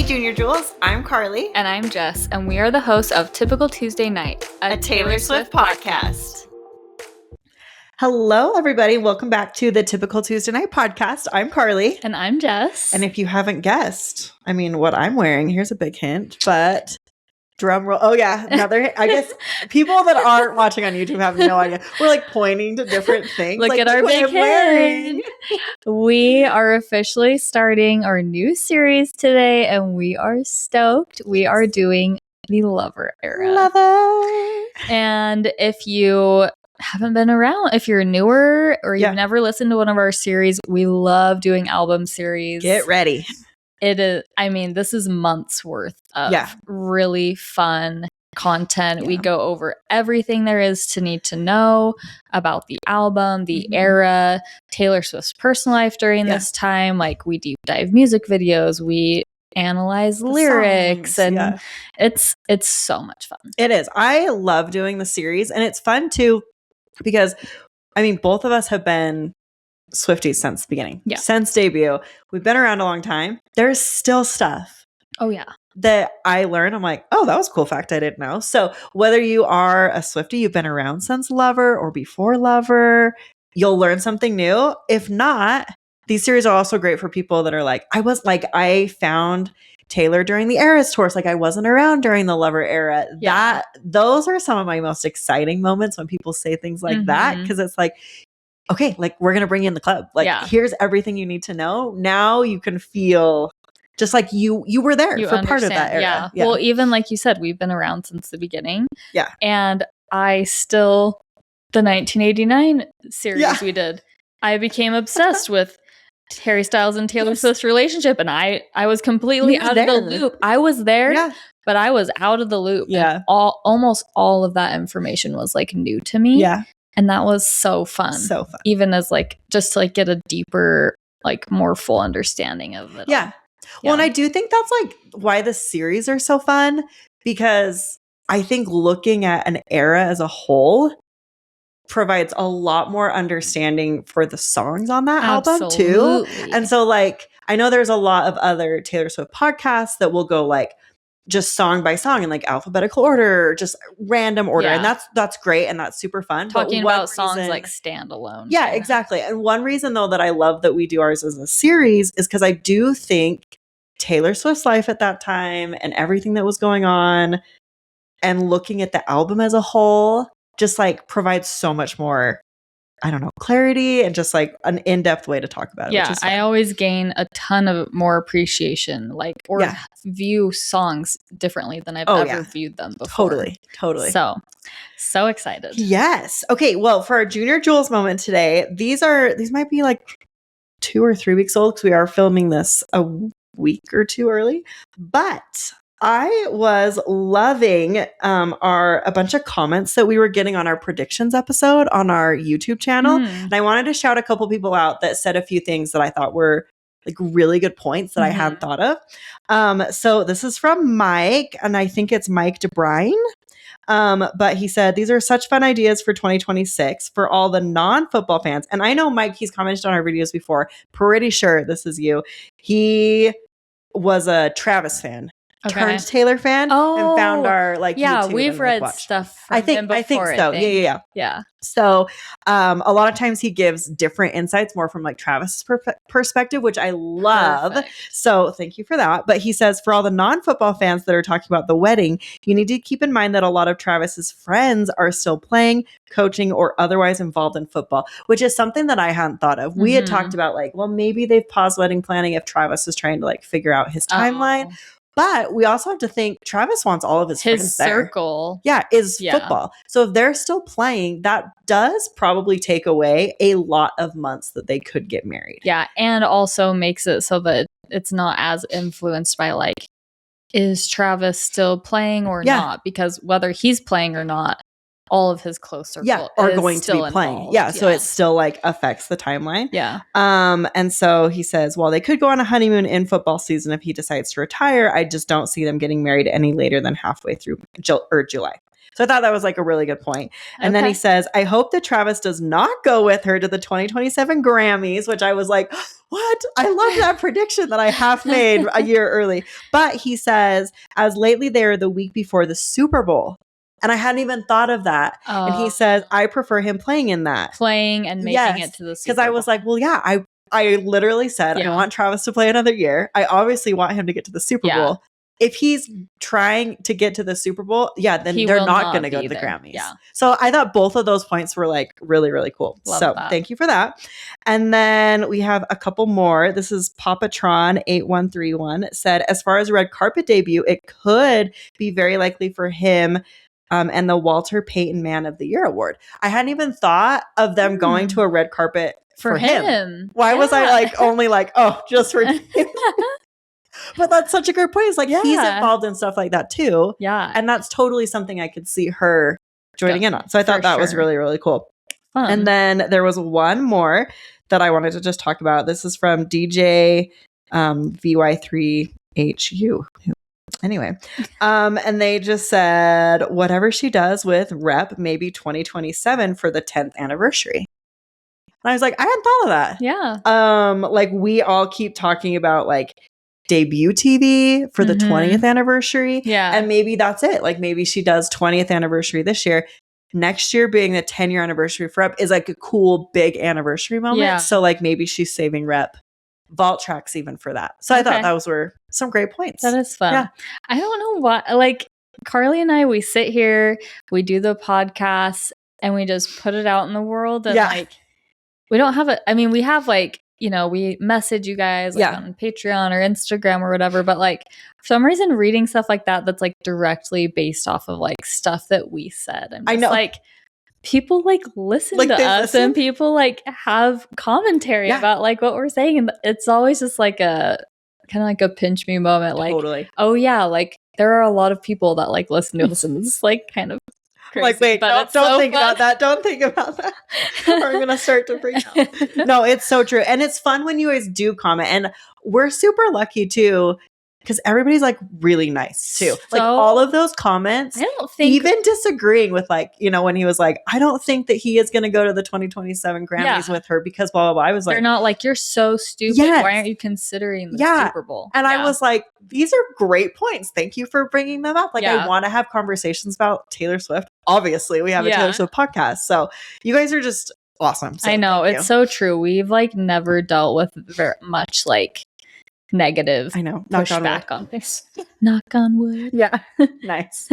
Junior Jewels, I'm Carly. And I'm Jess, and we are the hosts of Typical Tuesday Night, a Taylor Swift podcast. Hello, everybody. Welcome back to the Typical Tuesday Night podcast. I'm Carly. And I'm Jess. And if you haven't guessed, I mean, what I'm wearing, here's a big hint, but drum roll. Oh, yeah. Another, I guess people that aren't watching on YouTube have no idea. We're like pointing to different things. Look at our big hint. We are officially starting our new series today, and we are stoked. We are doing the Lover era. Lover. And if you haven't been around, if you're newer or you've never listened to one of our series, we love doing album series. Get ready. It is, I mean, this is months worth of really fun content. We go over everything there is to need to know about the album, the era, Taylor Swift's personal life during this time. Like, we deep dive music videos, we analyze the lyrics, and it's so much fun. It is. I love doing the series, and it's fun too because, I mean, both of us have been Swifties since the beginning. Yeah. Since debut. We've been around a long time. There's still stuff. Oh, yeah. That I learned. I'm like, oh, that was a cool fact I didn't know. So whether you are a Swiftie, you've been around since Lover or before Lover, you'll learn something new. If not, these series are also great for people that are like, I found Taylor during the Eras tours. Like, I wasn't around during the Lover era. Yeah. Those are some of my most exciting moments when people say things like that. Because it's like, okay, like, we're going to bring you in the club. Like, here's everything you need to know. Now you can feel just like you were there for part of that era. Yeah. Well, even like you said, we've been around since the beginning. Yeah. And the 1989 series we did, I became obsessed with Harry Styles and Taylor Swift's relationship. And I was completely out of the loop. I was there, but I was out of the loop. Yeah. And almost all of that information was like new to me. Yeah. And that was so fun. So fun. Even as like, just to like get a deeper, like more full understanding of it. Yeah. Well, and I do think that's like why the series are so fun, because I think looking at an era as a whole provides a lot more understanding for the songs on that album too. And so like, I know there's a lot of other Taylor Swift podcasts that will go like just song by song in like alphabetical order, or just random order. And that's great. And that's super fun. Talking about songs like standalone. Yeah, exactly. And one reason though that I love that we do ours as a series is because I do think Taylor Swift's life at that time and everything that was going on and looking at the album as a whole just like provides so much more, I don't know, clarity and just like an in-depth way to talk about it. Yeah, which is fun. I always gain a ton of more appreciation, like, or view songs differently than I've ever viewed them before. Totally. So excited. Yes. Okay. Well, for our Junior Jewels moment today, these might be like 2 or 3 weeks old because we are filming this a week or two early, but I was loving a bunch of comments that we were getting on our predictions episode on our YouTube channel. And I wanted to shout a couple people out that said a few things that I thought were like really good points that I hadn't thought of. So this is from Mike, and I think it's Mike DeBrine. But he said, these are such fun ideas for 2026 for all the non-football fans. And I know Mike, he's commented on our videos before. Pretty sure this is you. He was a Travis fan. Turned Taylor fan and found our like YouTube we've read stuff from him before, I think so. Yeah. So a lot of times he gives different insights more from like Travis's perspective, which I love. Perfect. So thank you for that. But he says, for all the non-football fans that are talking about the wedding, you need to keep in mind that a lot of Travis's friends are still playing, coaching, or otherwise involved in football, which is something that I hadn't thought of. We had talked about like, well, maybe they've paused wedding planning if Travis is trying to like figure out his timeline. But we also have to think Travis wants all of his friends circle. Is football. So if they're still playing, that does probably take away a lot of months that they could get married. Yeah. And also makes it so that it's not as influenced by like, is Travis still playing or not? Because whether he's playing or not, all of his close circle are going to be playing. So it still like affects the timeline. And so he says, well, they could go on a honeymoon in football season if he decides to retire. I just don't see them getting married any later than halfway through July. So I thought that was like a really good point. And then he says, I hope that Travis does not go with her to the 2027 Grammys, which I was like, what? I love that prediction that I half made a year early. But he says, as lately they are the week before the Super Bowl. And I hadn't even thought of that. And he says, I prefer him playing in that. Playing and making it to the Super Bowl. Because I was like, well, yeah, I literally said, I want Travis to play another year. I obviously want him to get to the Super Bowl. If he's trying to get to the Super Bowl, then they're not going to go to the Grammys. Yeah. So I thought both of those points were like really, really cool. Thank you for that. And then we have a couple more. This is Papatron 8131 said, as far as red carpet debut, it could be very likely for him and the Walter Payton Man of the Year award. I hadn't even thought of them going to a red carpet for him. Why was I like only like, oh, just for him? But that's such a great point. It's like he's involved in stuff like that too. Yeah. And that's totally something I could see her joining in on. So I thought that was really, really cool. Fun. And then there was one more that I wanted to just talk about. This is from DJ VY3HU. Anyway, and they just said, whatever she does with Rep, maybe 2027 for the 10th anniversary. And I was like, I hadn't thought of that. Yeah. Like we all keep talking about like debut TV for the 20th anniversary. Yeah. And maybe that's it. Like maybe she does 20th anniversary this year. Next year being the 10-year anniversary for Rep is like a cool big anniversary moment. Yeah. So like maybe she's saving Rep vault tracks even for that. So I thought those were some great points. That is fun. Yeah. I don't know what, like Carly and I, we sit here, we do the podcast and we just put it out in the world. And like, we don't have we have like, you know, we message you guys like on Patreon or Instagram or whatever, but like for some reason reading stuff like that's like directly based off of like stuff that we said. And I know like people like listen to us and people like have commentary about like what we're saying. And it's always just like a kind of like a pinch me moment. Like, oh yeah, like there are a lot of people that like listen to us and it's like kind of crazy, like, wait, don't think about that. Don't think about that. Or I'm going to start to freak out. No, it's so true. And it's fun when you guys do comment. And we're super lucky too, because everybody's like really nice too. Like all of those comments, I don't think even disagreeing with like, you know, when he was like, I don't think that he is going to go to the 2027 Grammys with her because blah, blah, blah. I was like, they're not like, you're so stupid. Yes. Why aren't you considering the Super Bowl? And I was like, these are great points. Thank you for bringing them up. Like I want to have conversations about Taylor Swift. Obviously we have a Taylor Swift podcast. So you guys are just awesome. So I know it's so true. We've like never dealt with very much like negative pushback on this. Knock on wood. Yeah. Nice.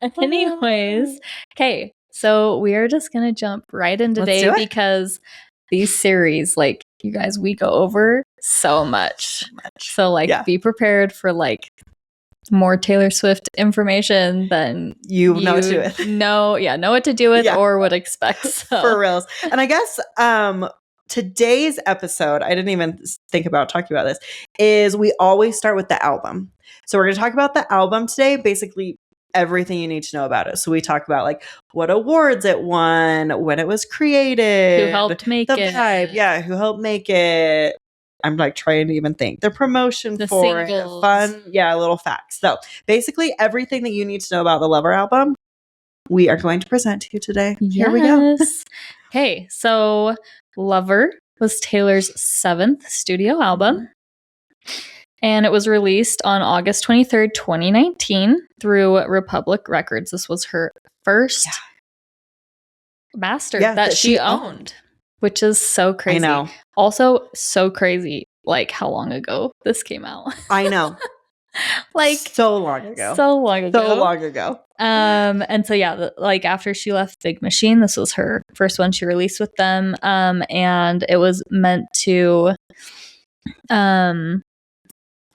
Anyways, okay. So we are just going to jump right in today because these series, like you guys, we go over so much. So like be prepared for like more Taylor Swift information than you know what to do with. Know what to do with or would expect. So. For reals. And I guess today's episode, I didn't even think about talking about this, is we always start with the album. So we're going to talk about the album today, basically everything you need to know about it. So we talk about like what awards it won, when it was created, who helped make it, vibe, who helped make it. I'm like trying to even think. The promotion for singles. It, fun, little facts. So basically everything that you need to know about the Lover album, we are going to present to you today. Yes. Here we go. Okay, so Lover was Taylor's 7th studio album. And it was released on August 23rd, 2019 through Republic Records. This was her first master that she owned, which is so crazy. I know. Also, so crazy, like how long ago this came out. I know. Like so long ago. And so like after she left Big Machine, this was her first one she released with them. And it was meant to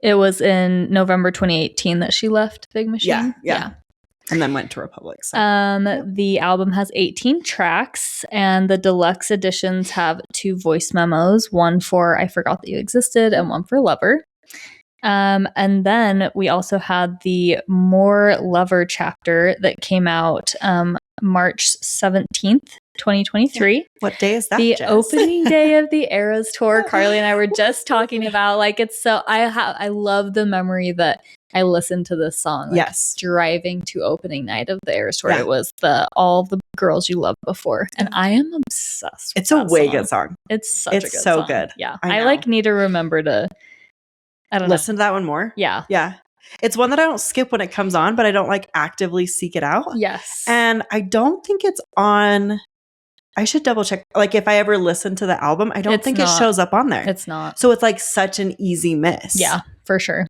it was in November 2018 that she left Big Machine. Yeah. And then went to Republic. So. The album has 18 tracks, and the deluxe editions have 2 voice memos, one for I Forgot That You Existed and one for Lover. And then we also had the More Lover chapter that came out March 17th, 2023. What day is that, The Jess? opening day of the Eras tour. Carly and I were just talking about, like, it's so, I love the memory that I listened to this song. Like, yes. Driving to opening night of the Eras tour. Yeah. It was all the girls you loved before. And I am obsessed with It's a way song. good song. It's such a good so song. good. Yeah. I like need to remember to, I don't listen know. to that one more. Yeah. Yeah. It's one that I don't skip when it comes on, but I don't like actively seek it out. Yes. And I don't think it's on. I should double check. Like if I ever listen to the album, I don't think it shows up on there. It's not. So it's like such an easy miss. Yeah, for sure.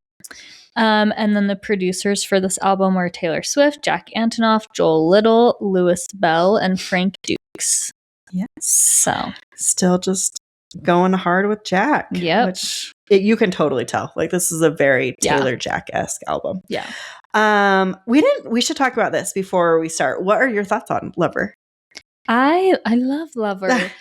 And then the producers for this album were Taylor Swift, Jack Antonoff, Joel Little, Louis Bell, and Frank Dukes. Yes. So still just going hard with Jack. Yep. Which you can totally tell. Like this is a very Taylor Jack-esque album. Yeah. We should talk about this before we start. What are your thoughts on Lover? I love Lover.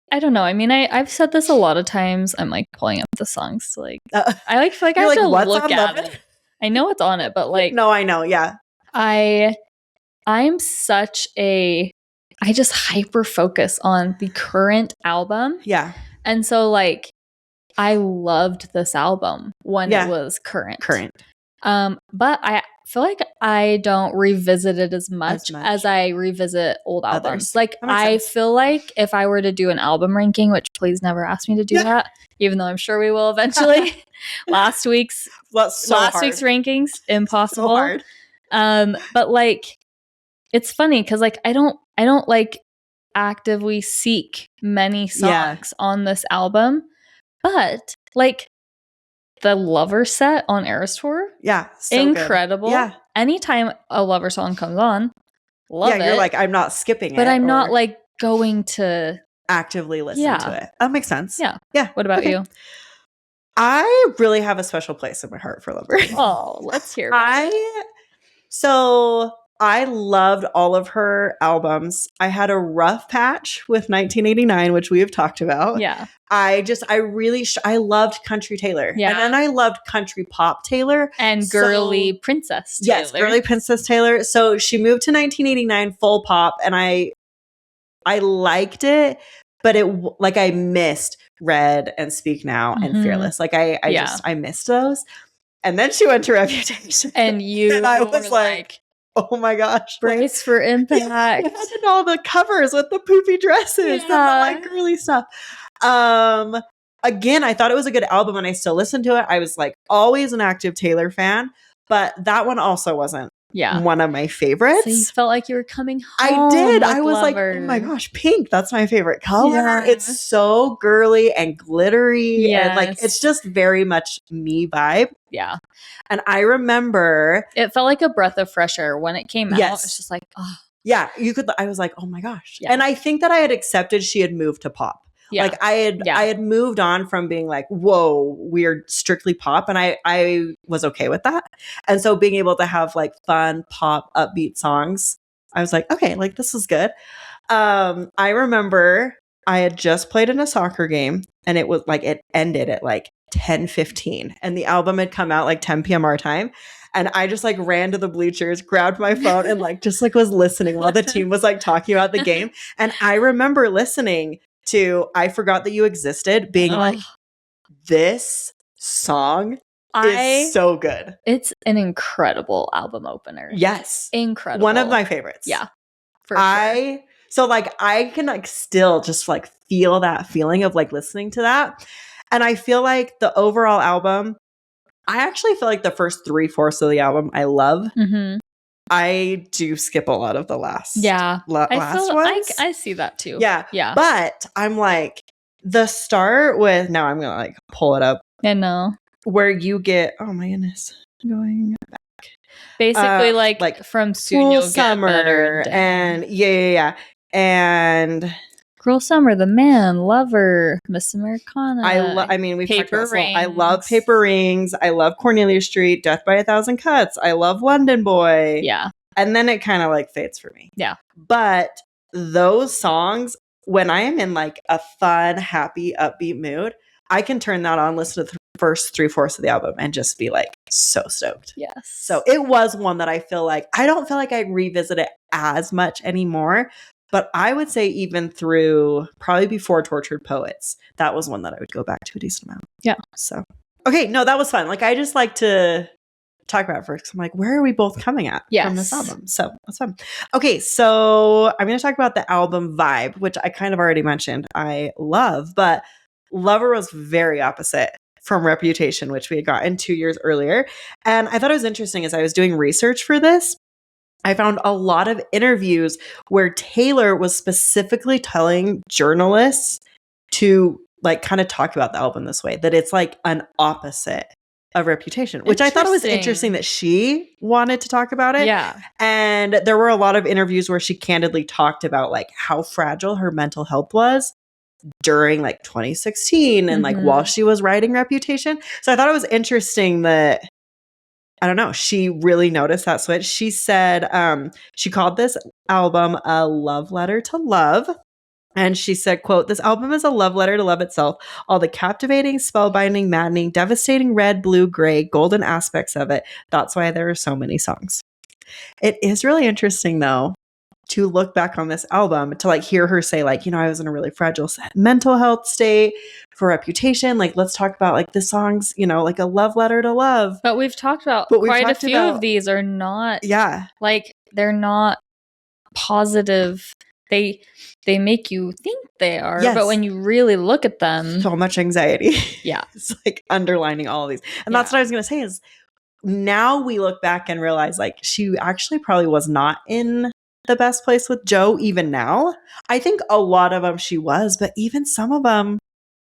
I don't know. I mean, I've said this a lot of times. I'm like pulling up the songs to like I like feel like I have to look at it. I know it's on it, but like no, I know, yeah. I'm such a I just hyper focus on the current album. Yeah. And so like I loved this album when it was current. But I feel like I don't revisit it as much as I revisit old albums. Like I feel like if I were to do an album ranking, which please never ask me to do that, even though I'm sure we will eventually. last week's rankings, impossible. So hard. But like it's funny because like I don't like actively seek many songs on this album, but like the Lover set on Eras Tour, so incredible. Good. Yeah, anytime a Lover song comes on, love it. You're like I'm not skipping it, but I'm not like going to actively listen to it. That makes sense. Yeah. Yeah. What about you? I really have a special place in my heart for Lover. Oh, let's hear. I loved all of her albums. I had a rough patch with 1989, which we have talked about. Yeah. I loved country Taylor. Yeah. And then I loved country pop Taylor. And girly princess Taylor. Yes, girly princess Taylor. So she moved to 1989 full pop and I liked it, but I missed Red and Speak Now and Fearless. Like I missed those. And then she went to Reputation. And I was like, oh my gosh. Brace for impact. And all the covers with the poopy dresses and the like girly stuff. Again, I thought it was a good album and I still listen to it. I was like always an active Taylor fan, but that one also wasn't one of my favorites. So you felt like you were coming home. I did. I was Lover. like, oh my gosh, pink. That's my favorite color. Yeah. It's so girly and glittery. And like, it's just very much me vibe. Yeah. And I remember it felt like a breath of fresh air when it came out. It's just like, oh. Yeah. I was like, oh my gosh. Yeah. And I think that I had accepted she had moved to pop. Yeah. Like I had moved on from being like, whoa, we're strictly pop. And I was okay with that. And so being able to have like fun pop upbeat songs, I was like, okay, like this is good. I remember I had just played in a soccer game and it was like, it ended at like 10:15 and the album had come out like 10 p.m. our time. And I just like ran to the bleachers, grabbed my phone and like just like was listening while the team was like talking about the game. And I remember listening to I Forgot That You Existed being like, this song is so good. It's an incredible album opener. Yes. Incredible. One of my favorites. Yeah. For sure. So like I can like still just like feel that feeling of like listening to that. And I feel like the overall album, I actually feel like the first 3/4 of the album I love. Mm-hmm. I do skip a lot of the last last ones. I see that too. Yeah. But I'm like, the start with, now I'm going to like pull it up. I know. Where you get, oh my goodness, going back. Basically like from Soon You'll Summer Get Better. And and Cruel Summer, The Man, Lover, Miss Americana. We've talked about this. Rings. I love Paper Rings. I love Cornelia Street, Death by a Thousand Cuts. I love London Boy. Yeah. And then it kind of like fades for me. Yeah. But those songs, when I am in like a fun, happy, upbeat mood, I can turn that on, listen to the first 3/4 of the album and just be like so stoked. Yes. So it was one that I don't feel like I revisit it as much anymore, but I would say even through probably before Tortured Poets, that was one that I would go back to a decent amount. Yeah. So, okay, no, that was fun. Like, I just like to talk about it first, 'cause I'm like, where are we both coming at from this album? So that's fun. Okay, so I'm going to talk about the album vibe, which I kind of already mentioned I love, but Lover was very opposite from Reputation, which we had gotten 2 years earlier. And I thought it was interesting as I was doing research for this. I found a lot of interviews where Taylor was specifically telling journalists to like kind of talk about the album this way, that it's like an opposite of Reputation, which I thought it was interesting that she wanted to talk about it. Yeah. And there were a lot of interviews where she candidly talked about like how fragile her mental health was during like 2016 and like while she was writing Reputation. So I thought it was interesting that, I don't know, she really noticed that switch. She said she called this album a love letter to love. And she said, quote, "This album is a love letter to love itself. All the captivating, spellbinding, maddening, devastating red, blue, gray, golden aspects of it. That's why there are so many songs." It is really interesting, though, to look back on this album, to like hear her say like, I was in a really fragile mental health state for Reputation. Like, let's talk about like the songs, like a love letter to love. But we've talked about quite a few of these are not, like they're not positive. They make you think they are, but when you really look at them, so much anxiety. Yeah. It's like underlining all of these. And that's what I was going to say is now we look back and realize like she actually probably was not in the best place with Joe even now. I think a lot of them she was, but even some of them,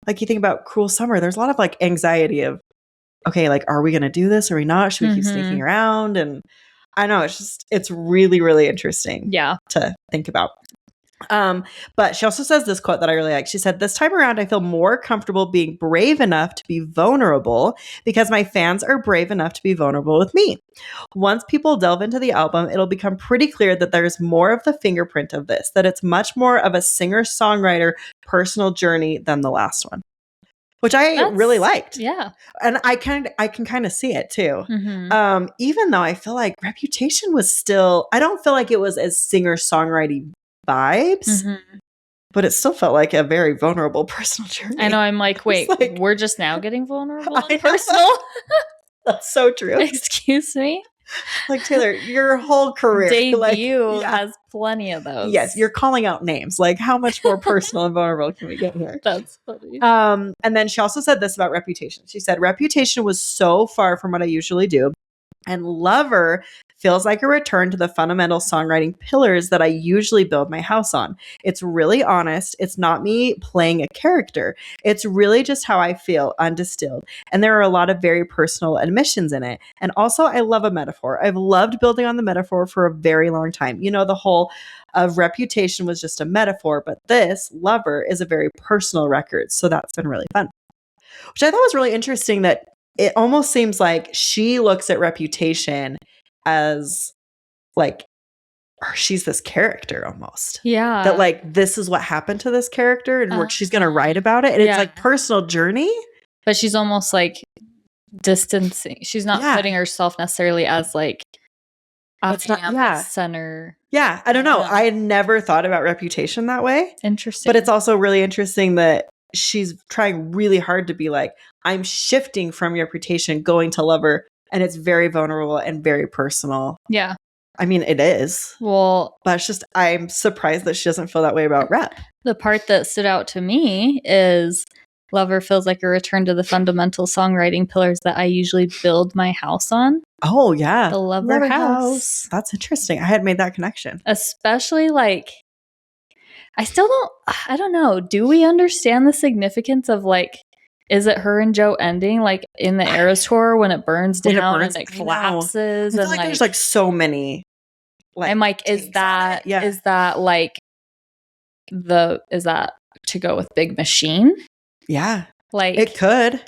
like you think about Cruel Summer, there's a lot of like anxiety of, okay, like, are we going to do this? Are we not? Should we keep sneaking around? And I know it's really, really interesting to think about. But she also says this quote that I really like. She said, "This time around, I feel more comfortable being brave enough to be vulnerable because my fans are brave enough to be vulnerable with me. Once people delve into the album, it'll become pretty clear that there's more of the fingerprint of this, that it's much more of a singer-songwriter personal journey than the last one." Which I really liked. Yeah. And I can kind of see it too. Even though I feel like Reputation was still, I don't feel like it was as singer-songwriting vibes, but it still felt like a very vulnerable personal journey. I know. I'm like, wait, like, we're just now getting vulnerable and personal? That's so true. Excuse me? Like, Taylor, your whole career debut has plenty of those. Yes, you're calling out names. Like, how much more personal and vulnerable can we get here? That's funny. And then she also said this about Reputation. She said, "Reputation was so far from what I usually do, and Lover feels like a return to the fundamental songwriting pillars that I usually build my house on. It's really honest. It's not me playing a character. It's really just how I feel, undistilled. And there are a lot of very personal admissions in it. And also, I love a metaphor. I've loved building on the metaphor for a very long time. The whole of Reputation was just a metaphor, but this, Lover, is a very personal record. So that's been really fun." Which I thought was really interesting, that it almost seems like she looks at Reputation as like, she's this character almost. Yeah. That like, this is what happened to this character and she's going to write about it. And it's like personal journey. But she's almost like distancing. She's not putting herself necessarily as like, it's not center. Yeah. I don't know. I had never thought about Reputation that way. Interesting. But it's also really interesting that she's trying really hard to be like, I'm shifting from Reputation, going to Lover. And it's very vulnerable and very personal. Yeah. I mean, it is. Well, but it's just, I'm surprised that she doesn't feel that way about Rep. The part that stood out to me is Lover feels like a return to the fundamental songwriting pillars that I usually build my house on. Oh, yeah. The Lover house. That's interesting. I had made that connection. Especially like, I don't know. Do we understand the significance of like, is it her and Joe ending like in the Eras tour when it burns down and it collapses? I feel like there's like so many. Like, I'm like, is that like is that to go with Big Machine? Yeah, like it could.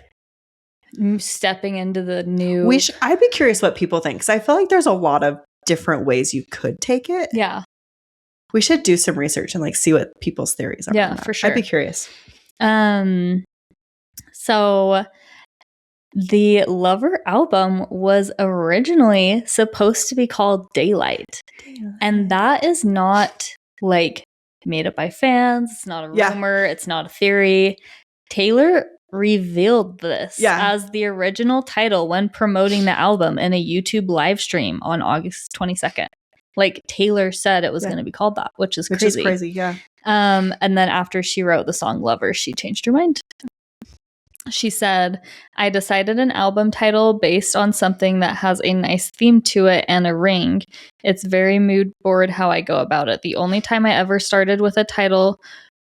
Stepping into the new. I'd be curious what people think, because I feel like there's a lot of different ways you could take it. Yeah, we should do some research and like see what people's theories are. Yeah, for sure. I'd be curious. So the Lover album was originally supposed to be called Daylight. And that is not like made up by fans. It's not a rumor. It's not a theory. Taylor revealed this as the original title when promoting the album in a YouTube live stream on August 22nd. Like Taylor said it was going to be called that, which is crazy. Yeah. And then after she wrote the song Lover, she changed her mind. She said, I decided an album title based on something that has a nice theme to it and a ring. It's very mood board how I go about it. The only time I ever started with a title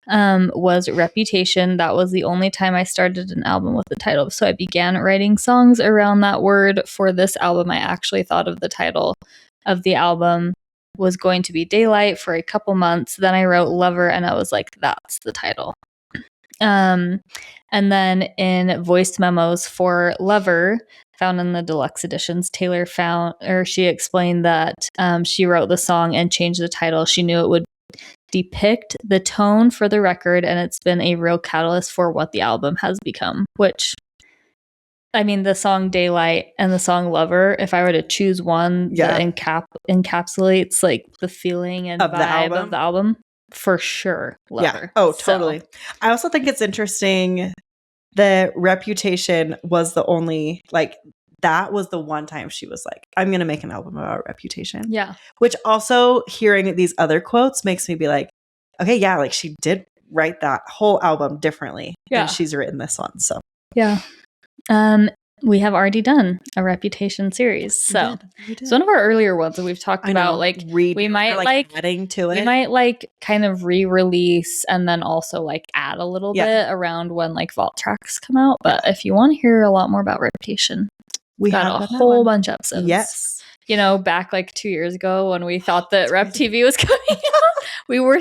was Reputation. That was the only time I started an album with a title. So I began writing songs around that word. For this album, I actually thought of the title of the album was going to be Daylight for a couple months. Then I wrote Lover and I was like, that's the title. And then in voice memos for Lover, found in the deluxe editions, Taylor she explained that she wrote the song and changed the title. She knew it would depict the tone for the record, and it's been a real catalyst for what the album has become. Which, I mean, the song Daylight and the song Lover, if I were to choose one that encapsulates like the feeling and vibe of the album, for sure, Lover. Yeah. Oh, totally. So. I also think it's interesting that Reputation was the only, like, that was the one time she was like, I'm going to make an album about Reputation. Yeah. Which also, hearing these other quotes makes me be like, okay, yeah, like she did write that whole album differently. Yeah. And she's written this one. So, yeah. We have already done a Reputation series. So it's one of our earlier ones that we've talked about. Like we might like adding to it. We might like kind of re-release and then also like add a little bit around when like vault tracks come out. But if you want to hear a lot more about Reputation, we got a whole bunch of episodes. Yes. You know, back like 2 years ago when we thought that Rep TV was coming out, we were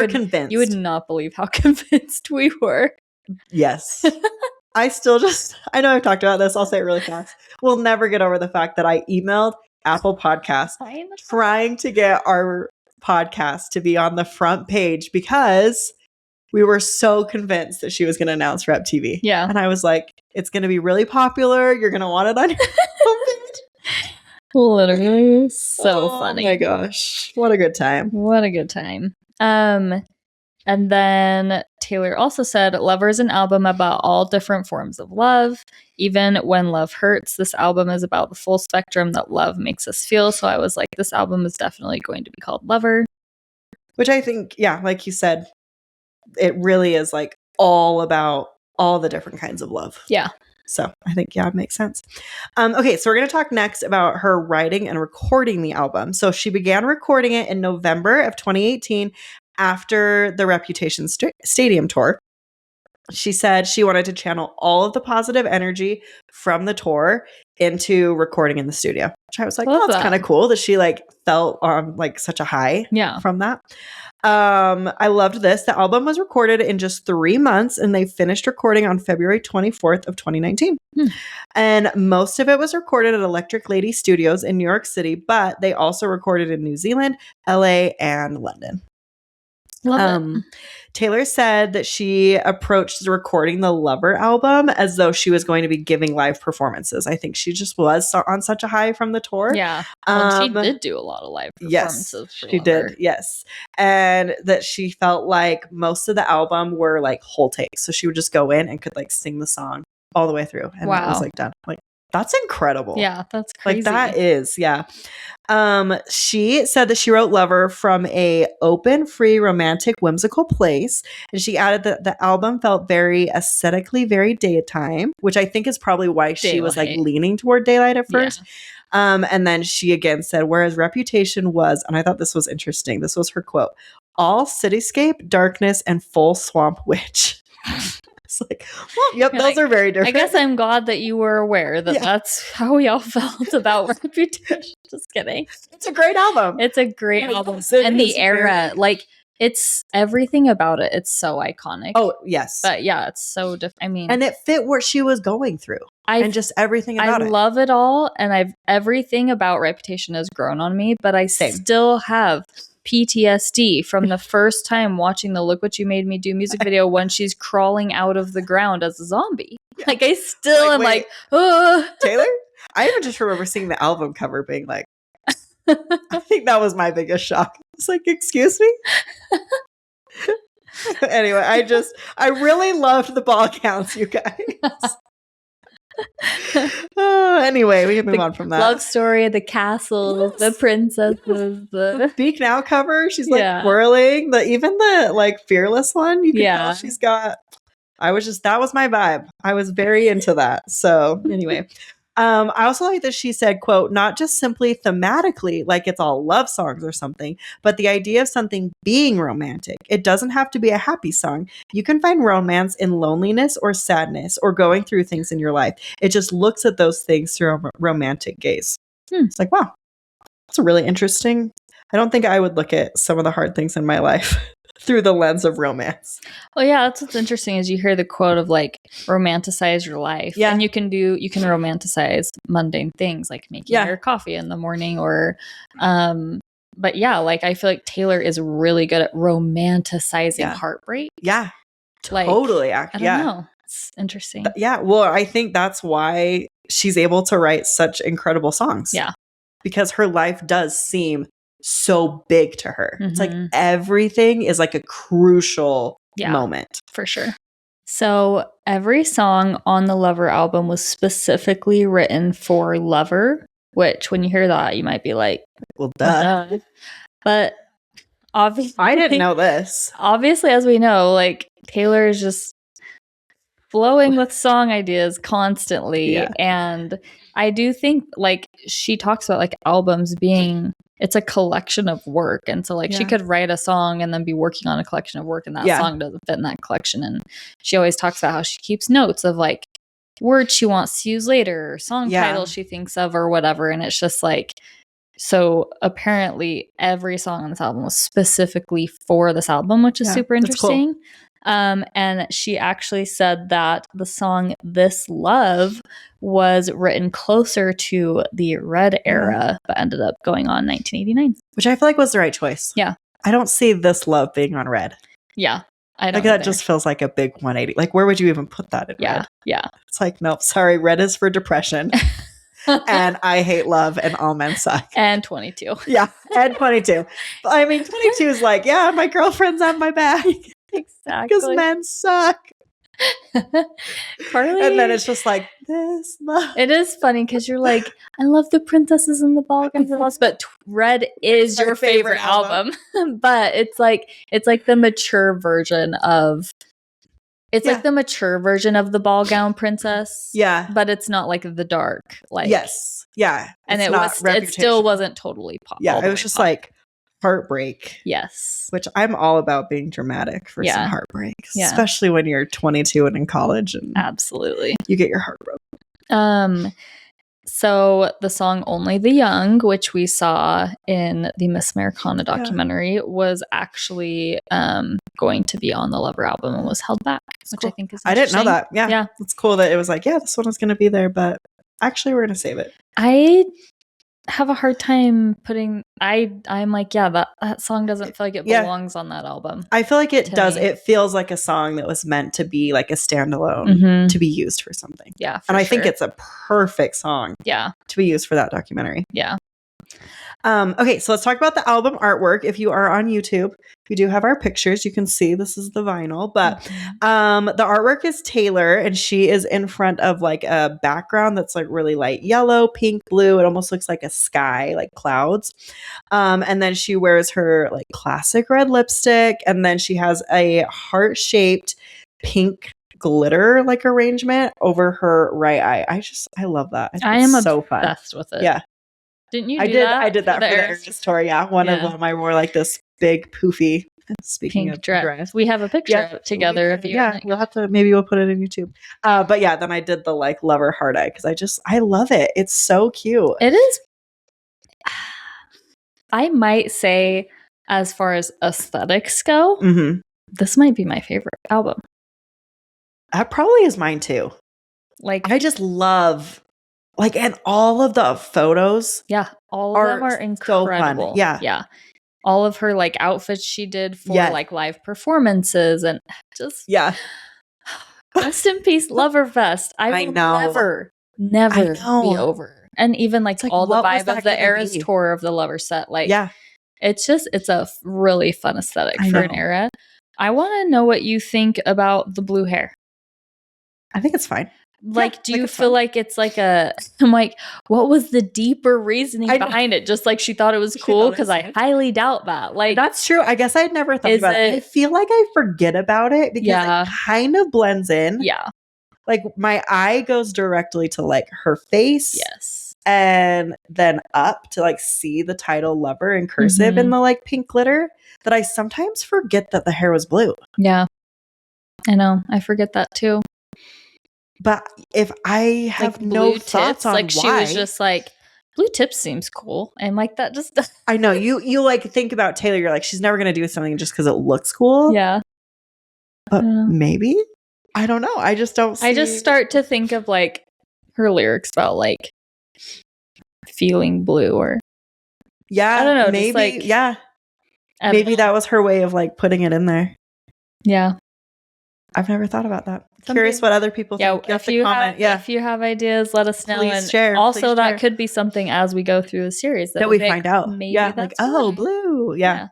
convinced. You would not believe how convinced we were. Yes. I know I've talked about this. I'll say it really fast. We'll never get over the fact that I emailed Apple Podcasts trying to get our podcast to be on the front page because we were so convinced that she was going to announce Rep TV. Yeah. And I was like, it's going to be really popular. You're going to want it on your homepage. Literally so funny. Oh my gosh. What a good time. What a good time. And then Taylor also said, Lover is an album about all different forms of love. Even when love hurts, this album is about the full spectrum that love makes us feel. So I was like, this album is definitely going to be called Lover. Which I think, yeah, like you said, it really is like all about all the different kinds of love. Yeah. So I think, yeah, it makes sense. Okay, so we're going to talk next about her writing and recording the album. So she began recording it in November of 2018 after the Reputation Stadium tour. She said she wanted to channel all of the positive energy from the tour into recording in the studio, which I was like, that's kind of cool that she like felt on like such a high from that. I loved this. The album was recorded in just 3 months and they finished recording on February 24th of 2019. And most of it was recorded at Electric Lady Studios in New York City, but they also recorded in New Zealand, LA, and London. Love it. Taylor said that she approached recording the Lover album as though she was going to be giving live performances. I think she just was on such a high from the tour. Yeah. Well, she did do a lot of live performances. Yes, she did. Yes. And that she felt like most of the album were like whole takes. So she would just go in and could like sing the song all the way through. And it was like done. Like, that's incredible. Yeah, that's crazy. Like that is, yeah. She said that she wrote Lover from a open, free, romantic, whimsical place. And she added that the album felt very aesthetically very daytime, which I think is probably why she was like leaning toward daylight at first. Yeah. And then she again said, whereas Reputation was, and I thought this was interesting, this was her quote, all cityscape, darkness, and full swamp witch. It's like, well, yep, those are very different. I guess I'm glad that you were aware that that's how we all felt about Reputation. Just kidding. It's a great album. It's a great album. And the era, like It's everything about it. It's so iconic. Oh, yes. But yeah, it's so different. I mean, and it fit what she was going through and just everything about it. I love it all. And everything about Reputation has grown on me, but I still have PTSD from the first time watching the Look What You Made Me Do music video when she's crawling out of the ground as a zombie. Yeah. Like I still am like, oh. Taylor? I even just remember seeing the album cover being like, I think that was my biggest shock. It's like, excuse me? Anyway, I really loved the ball counts, you guys. Anyway, we can move on from that. Love story, the castles, the princesses, the Speak Now cover. She's like twirling. Even the like Fearless one, you can tell she's got. That was my vibe. I was very into that. So anyway. I also like that she said, quote, not just simply thematically, like it's all love songs or something, but the idea of something being romantic. It doesn't have to be a happy song. You can find romance in loneliness or sadness or going through things in your life. It just looks at those things through a romantic gaze. It's like, wow, that's really interesting. I don't think I would look at some of the hard things in my life through the lens of romance. Well, yeah, that's what's interesting is you hear the quote of like romanticize your life. Yeah. And you can romanticize mundane things like making your coffee in the morning or but yeah, like I feel like Taylor is really good at romanticizing heartbreak. Yeah. Like, totally. I don't know. It's interesting. Yeah. Well, I think that's why she's able to write such incredible songs. Yeah. Because her life does seem so big to her. It's like everything is like a crucial moment. For sure. So every song on the Lover album was specifically written for Lover, which when you hear that, you might be like, well, duh. But obviously, I didn't know this. Obviously, as we know, like Taylor is just flowing with song ideas constantly. Yeah. And I do think like she talks about like albums being, it's a collection of work. And so like she could write a song and then be working on a collection of work and that song doesn't fit in that collection. And she always talks about how she keeps notes of like words she wants to use later or song titles she thinks of or whatever. And it's just like, so apparently every song on this album was specifically for this album, which is super interesting. Cool. And she actually said that the song This Love was written closer to the Red era, but ended up going on 1989. Which I feel like was the right choice. Yeah. I don't see This Love being on Red. Yeah. I don't like that just feels like a big 180. Like where would you even put that in Red? Yeah. It's like, nope, sorry, Red is for depression. And I hate love and all men suck. And 22. Yeah. And 22. I mean, 22 is like, yeah, my girlfriend's on my back. Exactly. Because men suck. Carly. And then it's just like, this love. It is funny because you're like, I love the princesses and the ball gowns, but Red is your favorite album. But it's like the mature version of like the mature version of the ball gown princess. Yeah. But it's not like the dark. Like yes. Yeah. And it still wasn't totally pop. Yeah. It was just like heartbreak. Yes. Which I'm all about being dramatic for some heartbreak. Especially when you're 22 and in college and absolutely you get your heart broken. So the song Only the Young, which we saw in the Miss Americana documentary, was actually going to be on the Lover album and was held back, which cool. I think is interesting. I didn't know that. Yeah. It's cool that it was like, this one was going to be there, but actually we're going to save it. I have a hard time putting I'm like that song doesn't feel like it belongs on that album. I feel like it does. It feels like a song that was meant to be like a standalone to be used for something. Yeah. And I think it's a perfect song to be used for that documentary. Yeah. Okay, so let's talk about the album artwork. If you are on YouTube, we do have our pictures. You can see this is the vinyl, but the artwork is Taylor, and she is in front of like a background that's like really light yellow, pink, blue. It almost looks like a sky, like clouds. And then she wears her like classic red lipstick, and then she has a heart-shaped pink glitter like arrangement over her right eye. I love that. I am so obsessed with it. Yeah. Didn't you? I did that for the Eras tour. Yeah, one of them I wore like this big poofy. Speaking pink of dress, we have a picture together of you. Yeah, we'll put it in YouTube. But yeah, then I did the like Lover heart eye because I love it. It's so cute. It is. I might say as far as aesthetics go, Mm-hmm. this might be my favorite album. That probably is mine too. Like, I just love, like, and all of the photos. Yeah, all of them are incredible. So fun. Yeah. Yeah. All of her like outfits she did for Yes. like live performances and just Yeah. rest in peace, Loverfest. I will never be over. And even like all the vibe of the Eras tour of the Lover set. Like, it's a really fun aesthetic for an era. I want to know what you think about the blue hair. I think it's fine. Like, do you feel like it's like I'm like, what was the deeper reasoning behind it? Just like she thought it was cool? Because I highly doubt that. Like, that's true. I guess I'd never thought about it. I feel like I forget about it because it kind of blends in. Yeah. Like, my eye goes directly to like her face. Yes. And then up to like see the title Lover in cursive in the like pink glitter, that I sometimes forget that the hair was blue. Yeah. I know. I forget that too. But if I have like no thoughts on like why, she was just like, blue tips seems cool, and like that just I know you like think about Taylor, you're like, she's never gonna do something just because it looks cool. Yeah, but maybe, I don't know. I just don't. I just start to think of like her lyrics about like feeling blue, or I don't know, maybe just like, maybe that was her way of like putting it in there. Yeah, I've never thought about that. Curious what other people think. If you have ideas, let us know. Please share. Also, that could be something as we go through the series that we find out. Maybe like, oh, blue. Yeah.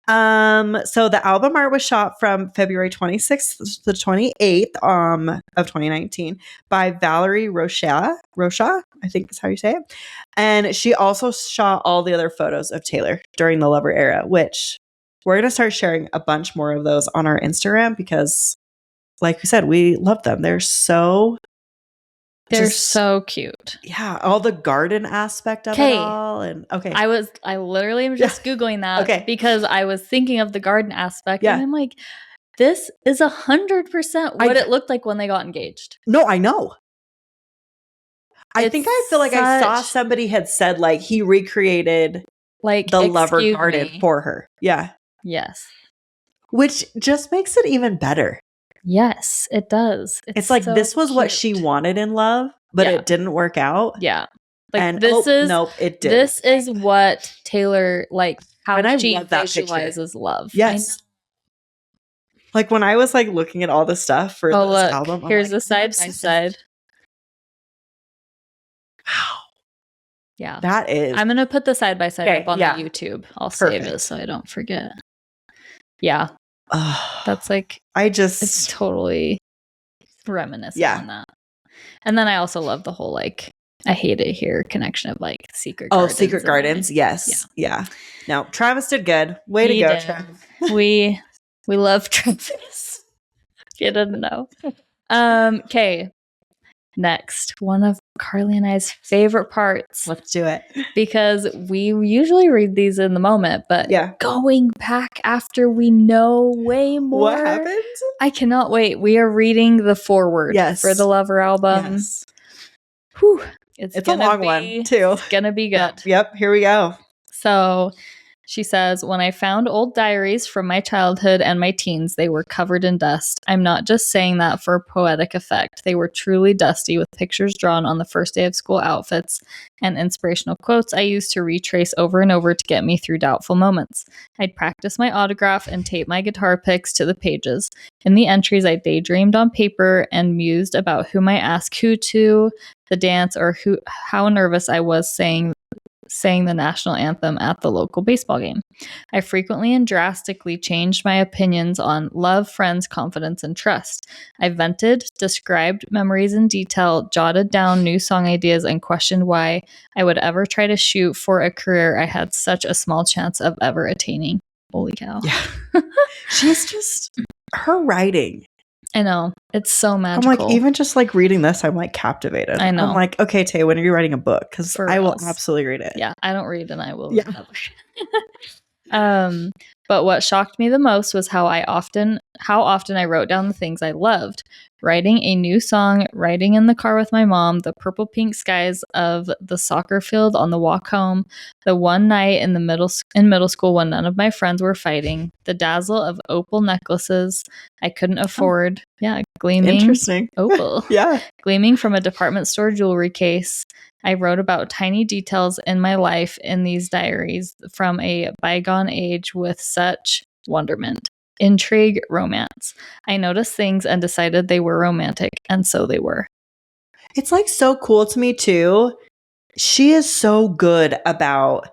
So the album art was shot from February 26th to the 28th of 2019 by Valerie Rocha, I think is how you say it. And she also shot all the other photos of Taylor during the Lover era, which we're going to start sharing a bunch more of those on our Instagram because, like we said, we love them. They're so cute. Yeah, all the garden aspect of it all. And I literally am just Googling that because I was thinking of the garden aspect, and I'm like, this is 100% what it looked like when they got engaged. No, I know. I feel like I saw somebody had said like he recreated like the Lover garden for her. Yeah. Yes. Which just makes it even better. Yes, it does. It's like this was what she wanted in love, but it didn't work out. Yeah. Like it did. This is what Taylor, like how she visualizes love. Yes. Like when I was like looking at all the stuff for this album. Here's the side by side. Wow. Yeah. That is. I'm going to put the side by side up on the YouTube. I'll save it so I don't forget. Yeah. That's like, it's totally reminiscent on that. And then I also love the whole like, I hate it here connection of like secret gardens. Secret gardens. Yes. Yeah. No, Travis did good. Way to go, Travis. We love Travis. If you didn't know. Okay. Next, one of Carly and I's favorite parts. Let's do it. Because we usually read these in the moment, but going back after we know way more. What happened? I cannot wait. We are reading the foreword for the Lover album. Yes. Whew. It's a long one, too. It's going to be good. Yep. Here we go. So she says, when I found old diaries from my childhood and my teens, they were covered in dust. I'm not just saying that for poetic effect. They were truly dusty with pictures drawn on the first day of school outfits and inspirational quotes I used to retrace over and over to get me through doubtful moments. I'd practice my autograph and tape my guitar picks to the pages. In the entries, I daydreamed on paper and mused about who might ask who to the dance or how nervous I was sang the national anthem at the local baseball game. I frequently and drastically changed my opinions on love, friends, confidence, and trust. I vented, described memories in detail, jotted down new song ideas, and questioned why I would ever try to shoot for a career I had such a small chance of ever attaining. Holy cow. Yeah. She's just, her writing. I know. It's so magical. I'm like, even just like reading this, I'm like captivated. I know. I'm like, okay, Tay, when are you writing a book? Because I will absolutely read it. Yeah, I don't read and I will. Yeah. But what shocked me the most was how often I wrote down the things I loved. Writing a new song, riding in the car with my mom, the purple pink skies of the soccer field on the walk home, the one night in middle school when none of my friends were fighting, the dazzle of opal necklaces I couldn't afford. Yeah, gleaming. Interesting. Opal. Yeah. Gleaming from a department store jewelry case. I wrote about tiny details in my life in these diaries from a bygone age with such wonderment, intrigue, romance. I noticed things and decided they were romantic, and so they were. It's like so cool to me too. She is so good about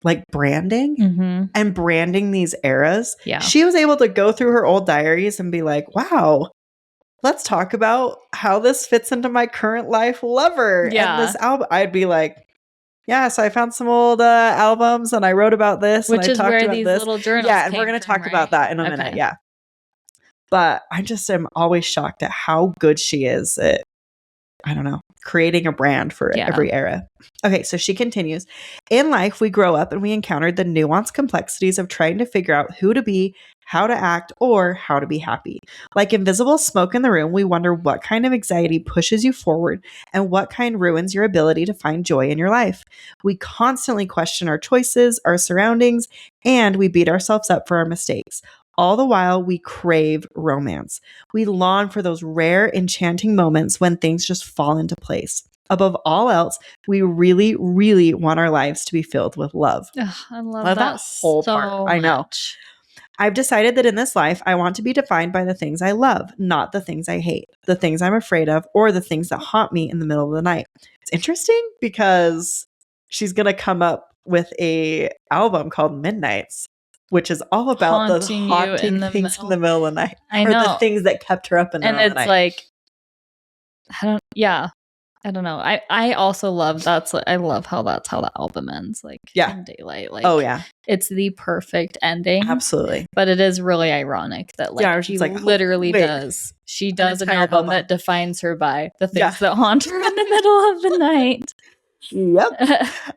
like branding and branding these eras. Yeah. She was able to go through her old diaries and be like, wow, let's talk about how this fits into my current life lover. Yeah. And this album, I'd be like, yeah, so I found some old albums and I wrote about this. Which and I is talked where about these this. little journals Yeah, and came we're going to from, talk about that in a minute. Yeah. But I just am always shocked at how good she is at, I don't know, creating a brand for every era. Okay, so she continues. In life, we grow up and we encounter the nuanced complexities of trying to figure out who to be, how to act, or how to be happy. Like invisible smoke in the room, we wonder what kind of anxiety pushes you forward and what kind ruins your ability to find joy in your life. We constantly question our choices, our surroundings, and we beat ourselves up for our mistakes. All the while, we crave romance. We long for those rare, enchanting moments when things just fall into place. Above all else, we really, really want our lives to be filled with love. Ugh, I love that whole so part. I know. much. I've decided that in this life, I want to be defined by the things I love, not the things I hate, the things I'm afraid of, or the things that haunt me in the middle of the night. It's interesting because she's going to come up with a album called Midnights, which is all about the haunting things in the middle of the night. I know. Or the things that kept her up in the middle of the night. And it's like, I don't know. I also love I love how that's how the album ends. Like in daylight. Like it's the perfect ending. Absolutely. But it is really ironic that she literally does. She does an album that defines her by the things that haunt her in the middle of the night. Yep.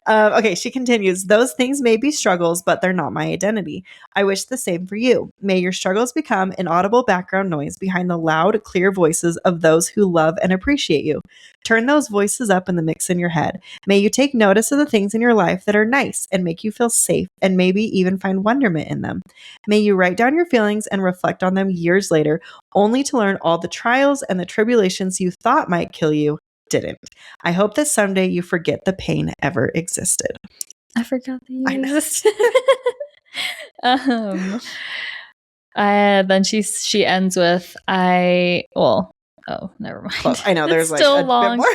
Okay, she continues. Those things may be struggles, but they're not my identity. I wish the same for you. May your struggles become inaudible background noise behind the loud, clear voices of those who love and appreciate you. Turn those voices up in the mix in your head. May you take notice of the things in your life that are nice and make you feel safe and maybe even find wonderment in them. May you write down your feelings and reflect on them years later, only to learn all the trials and the tribulations you thought might kill you didn't. I hope that someday you forget the pain ever existed. I forgot that you existed. Then she ends with never mind. Well, I know there's still like a long. bit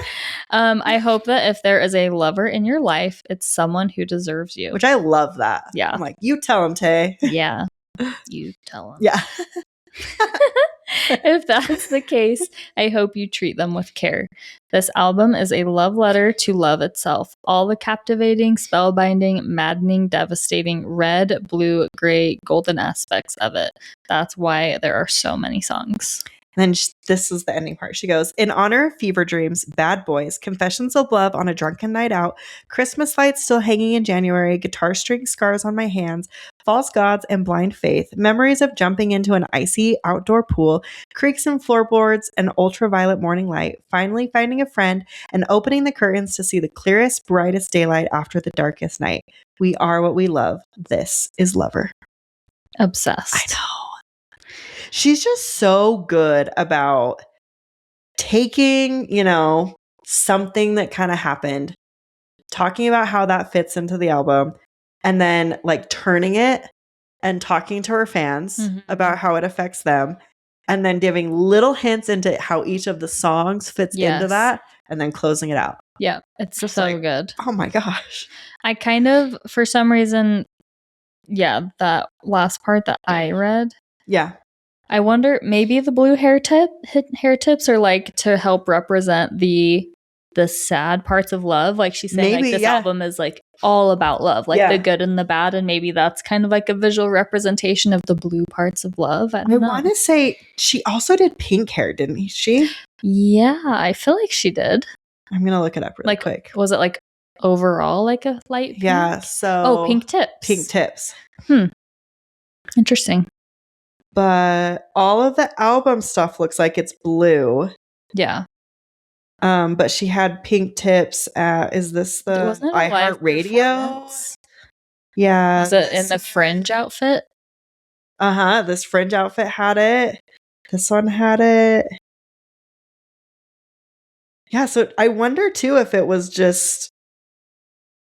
more. I hope that if there is a lover in your life, it's someone who deserves you. Which I love that. Yeah. I'm like, you tell him, Tay. Yeah. You tell him. Yeah. If that's the case, I hope you treat them with care. This album is a love letter to love itself. All the captivating, spellbinding, maddening, devastating red, blue, gray, golden aspects of it. That's why there are so many songs. And then this is the ending part. She goes, in honor of fever dreams, bad boys, confessions of love on a drunken night out, Christmas lights still hanging in January, guitar string scars on my hands, false gods and blind faith, memories of jumping into an icy outdoor pool, creaks and floorboards, and ultraviolet morning light, finally finding a friend and opening the curtains to see the clearest, brightest daylight after the darkest night. We are what we love. This is Lover. Obsessed. I know. She's just so good about taking, something that kind of happened, talking about how that fits into the album, and then like turning it and talking to her fans about how it affects them, and then giving little hints into how each of the songs fits into that, and then closing it out. Yeah, it's just so good. Oh my gosh. I kind of, for some reason, that last part that I read. Yeah. I wonder, maybe the blue hair tips are like to help represent the sad parts of love. Like she's saying, maybe, like this album is like all about love, like the good and the bad, and maybe that's kind of like a visual representation of the blue parts of love. I want to say she also did pink hair, didn't she? Yeah, I feel like she did. I'm gonna look it up really quick. Was it like overall like a light pink? Yeah. So pink tips. Pink tips. Interesting. But all of the album stuff looks like it's blue. Yeah. But she had pink tips at, is this the iHeartRadio? Yeah. Was it in the fringe outfit? This fringe outfit had it. This one had it. Yeah, so I wonder too if it was just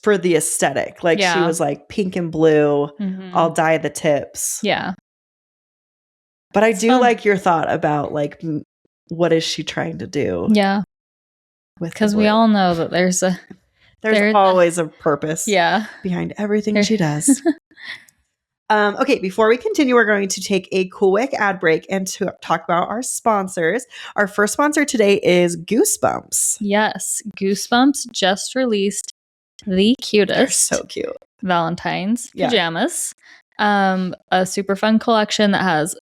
for the aesthetic. Like she was like pink and blue. I'll dye the tips. Yeah. But I do like your thought about like what is she trying to do? Yeah. Because we all know that there's always a purpose behind everything she does. Okay, before we continue, we're going to take a quick ad break and to talk about our sponsors. Our first sponsor today is Goosebumps. Yes, Goosebumps just released the cutest. They're so cute. Valentine's pajamas. A super fun collection that has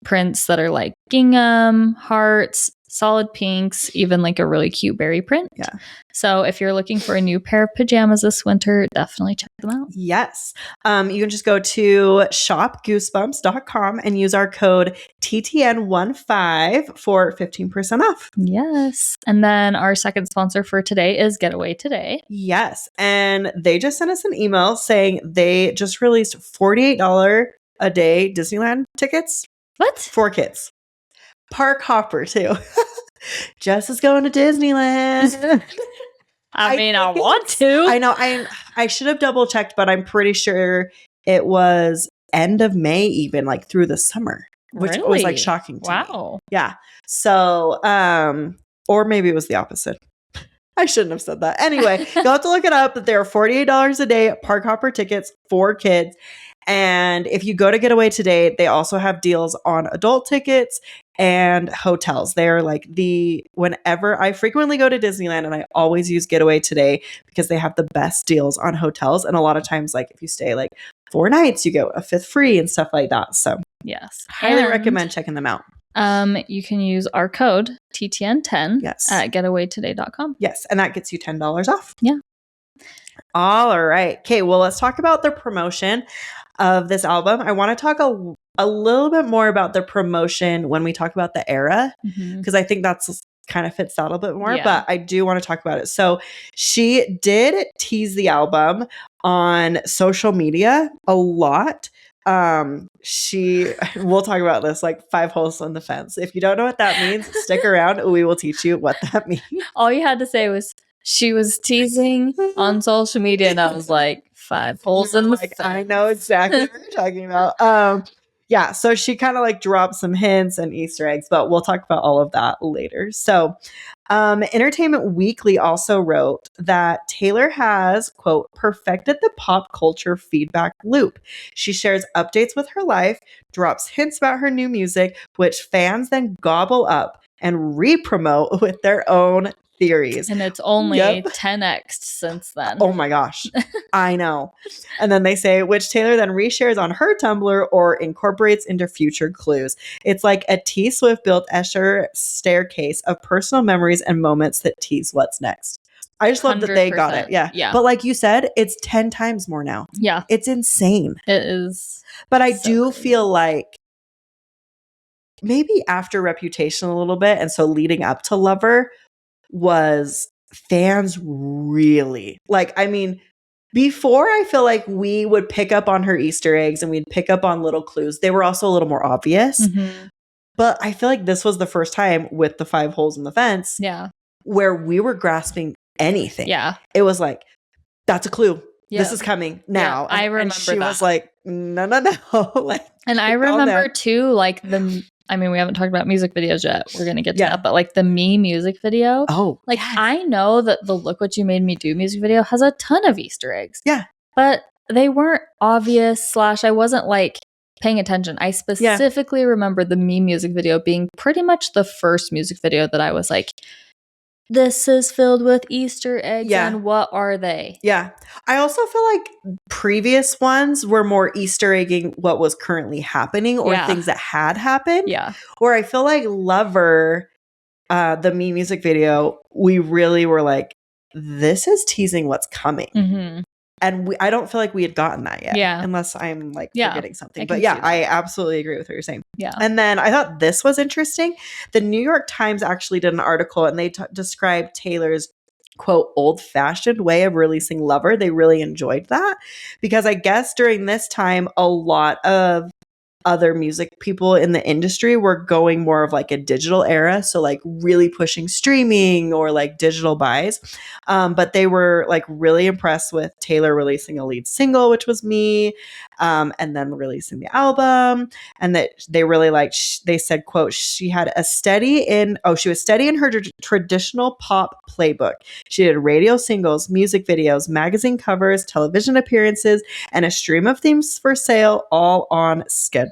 prints that are like gingham, hearts, solid pinks, even like a really cute berry print. Yeah. So if you're looking for a new pair of pajamas this winter, definitely check them out. Yes. You can just go to shopgoosebumps.com and use our code TTN15 for 15% off. Yes. And then our second sponsor for today is Getaway Today. Yes. And they just sent us an email saying they just released $48 a day Disneyland tickets. What? For kids. Park hopper too. Jess is going to Disneyland. I mean, I want to. I know. I should have double checked, but I'm pretty sure it was end of May, even like through the summer, which was like shocking to me. Yeah. So, or maybe it was the opposite. I shouldn't have said that. Anyway, you'll have to look it up. That there are $48 a day park hopper tickets for kids. And if you go to Getaway Today, they also have deals on adult tickets and hotels. They're like whenever I frequently go to Disneyland, and I always use Getaway Today because they have the best deals on hotels. And a lot of times, like if you stay like 4 nights, you get a 5th free and stuff like that. So yes, highly recommend checking them out. You can use our code TTN10 at getawaytoday.com. Yes, and that gets you $10 off. Yeah. All right. Okay, well, let's talk about the promotion of this album. I want to talk a little bit more about the promotion when we talk about the era, because I think that's kind of fits that a little bit more, but I do want to talk about it. So she did tease the album on social media a lot. We'll talk about this, like 5 holes on the fence. If you don't know what that means, stick around. We will teach you what that means. All you had to say was she was teasing on social media, and I was like, 5 holes in the fence. I know exactly what you're talking about. Yeah, so she kind of like dropped some hints and Easter eggs, but we'll talk about all of that later. So Entertainment Weekly also wrote that Taylor has, quote, perfected the pop culture feedback loop. She shares updates with her life, drops hints about her new music, which fans then gobble up and re-promote with their own theories. And it's only 10x since then. Oh my gosh. I know. And then they say, which Taylor then reshares on her Tumblr or incorporates into future clues. It's like a T Swift built Escher staircase of personal memories and moments that tease what's next. I just love that they got it. Yeah. But like you said, it's 10 times more now. Yeah. It's insane. It is. But I do feel like maybe after Reputation a little bit, and so leading up to Lover, was fans really like, I mean, before I feel like we would pick up on her Easter eggs and we'd pick up on little clues. They were also a little more obvious. But I feel like this was the first time with the 5 holes in the fence where we were grasping anything. Yeah. It was like, that's a clue. This is coming now. I remember and she was like, no. Like, and I remember too, like I mean, we haven't talked about music videos yet. We're going to get to that. But like the Me music video. Oh, like I know that the Look What You Made Me Do music video has a ton of Easter eggs. Yeah. But they weren't obvious / I wasn't like paying attention. I specifically remember the Me music video being pretty much the first music video that I was like, this is filled with Easter eggs, and what are they? Yeah. I also feel like previous ones were more Easter egging what was currently happening or things that had happened. Yeah. Where I feel like Lover, the Me music video, we really were like, this is teasing what's coming. And I don't feel like we had gotten that yet. Yeah. Unless I'm like Yeah, forgetting something. I But can yeah, see that. I absolutely agree with what you're saying. Yeah. And then I thought this was interesting. The New York Times actually did an article and they described Taylor's quote old-fashioned way of releasing Lover. They really enjoyed that because I guess during this time a lot of other music people in the industry were going more of like a digital era, so like really pushing streaming or like digital buys, but they were like really impressed with Taylor releasing a lead single, which was Me, and then releasing the album, and that they really liked they said quote she was steady in her traditional pop playbook. She did radio singles, music videos, magazine covers, television appearances, and a stream of themes for sale, all on schedule.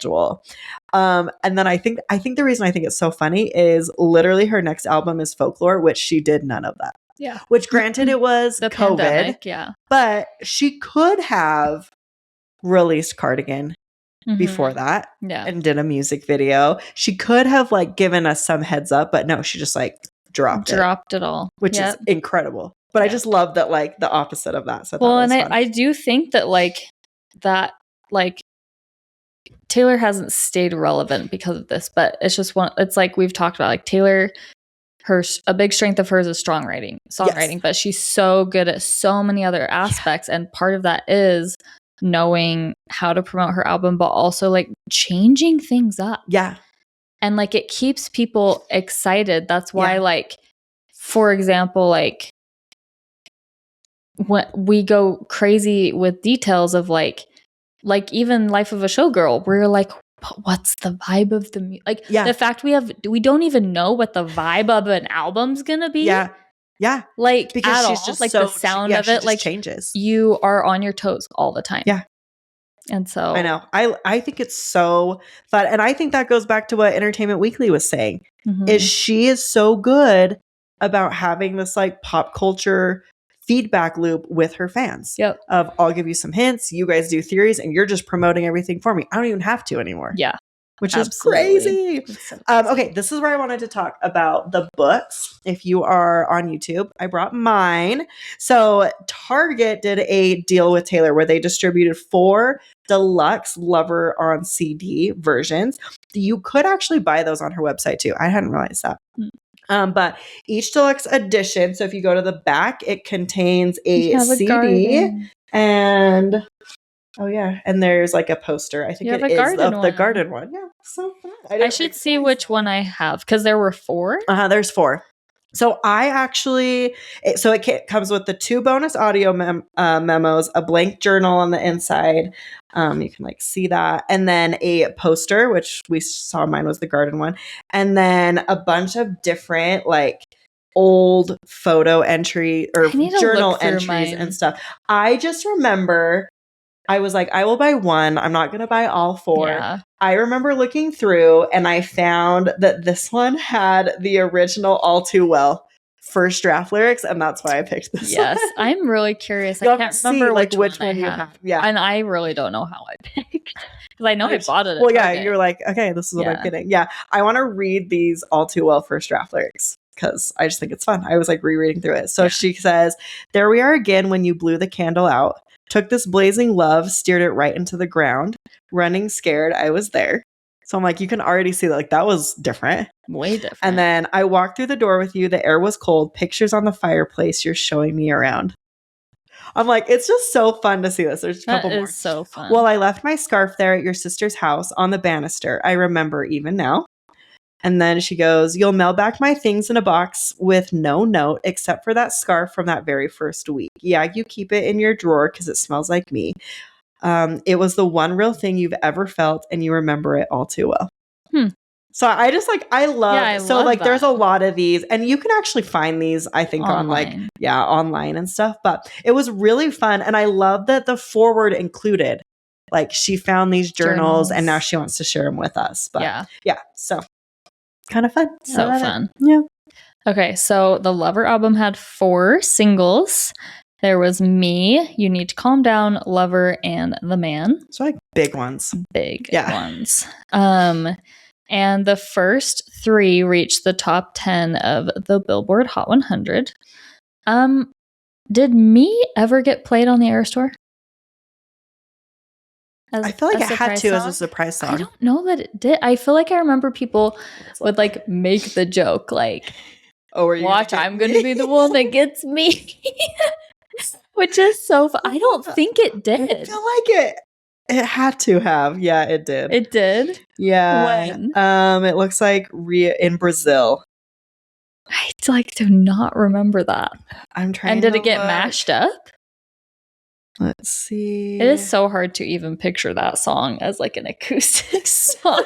And then I think the reason I think it's so funny is literally her next album is Folklore, which she did none of that. Yeah. Which granted it was the COVID, pandemic, yeah. but she could have released Cardigan before that and did a music video. She could have like given us some heads up, but no, she just like dropped it all, which is incredible. But I just love that like the opposite of that. So well, and I do think that Taylor hasn't stayed relevant because of this, but it's just it's like we've talked about, like Taylor, a big strength of hers is songwriting, yes. But she's so good at so many other aspects. Yeah. And part of that is knowing how to promote her album, but also like changing things up. Yeah. And like, it keeps people excited. That's why, like, for example, like when we go crazy with details of like even Life of a Showgirl, where you're like, but what's the vibe of the music? Like the fact we don't even know what the vibe of an album's gonna be. Yeah. Yeah. Like because she's just like the sound of it like changes. You are on your toes all the time. Yeah. And so I know. I think it's so fun. And I think that goes back to what Entertainment Weekly was saying. Is she is so good about having this like pop culture feedback loop with her fans. Yep. Of I'll give you some hints, you guys do theories, and you're just promoting everything for me. I don't even have to anymore. Yeah. Which absolutely. Is crazy. So crazy. Okay, this is where I wanted to talk about the books. If you are on YouTube, I brought mine. So Target did a deal with Taylor where they distributed 4 deluxe Lover on CD versions. You could actually buy those on her website too. I hadn't realized that. But each deluxe edition, so if you go to the back, it contains a CD and and there's like a poster. I think it is of the garden one. Yeah, so fun. I should see which one I have because there were 4. There's 4. So I actually, it comes with the 2 bonus audio memos, a blank journal on the inside. You can like see that. And then a poster, which we saw mine was the garden one. And then a bunch of different like old photo entry or journal entries and stuff. I just remember I was like, I will buy 1. I'm not going to buy all 4. Yeah. I remember looking through and I found that this one had the original All Too Well first draft lyrics, and that's why I picked this one. Yes, I'm really curious. I can't remember which one you have. Yeah. And I really don't know how I picked because I know I bought it. Well, yeah, you're like, okay, this is what I'm getting. Yeah, I want to read these All Too Well first draft lyrics because I just think it's fun. I was like rereading through it. So she says, "There we are again when you blew the candle out. Took this blazing love, steered it right into the ground. Running scared, I was there." So I'm like, you can already see that like that was different. Way different. And then I walked through the door with you. The air was cold. Pictures on the fireplace. You're showing me around. I'm like, it's just so fun to see this. There's a couple more. That is so fun. Well, I left my scarf there at your sister's house on the banister. I remember even now. And then she goes, "You'll mail back my things in a box with no note except for that scarf from that very first week. Yeah, you keep it in your drawer because it smells like me. It was the one real thing you've ever felt and you remember it all too well." So I just like, I love, so like that. There's a lot of these and you can actually find these, I think online. Online and stuff, but it was really fun. And I love that the foreword included, like she found these journals and now she wants to share them with us. But yeah. So kind of fun. So fun. Yeah. Okay. So the Lover album had 4 singles. There was Me, You Need to Calm Down, Lover, and The Man. So like big ones. Big ones. And the first 3 reached the top 10 of the Billboard Hot 100. Did Me ever get played on the Era Store? I feel like it had to as a surprise song. I don't know that it did. I feel like I remember people would like make the joke like, "Oh, watch, I'm going to be the one that gets me," which is so fun. I don't think it did. I feel like it had to have. Yeah, it did. It did. Yeah. When? It looks like in Brazil. I like do not remember that. I'm trying. And did it get mashed up? Let's see. It is so hard to even picture that song as like an acoustic song.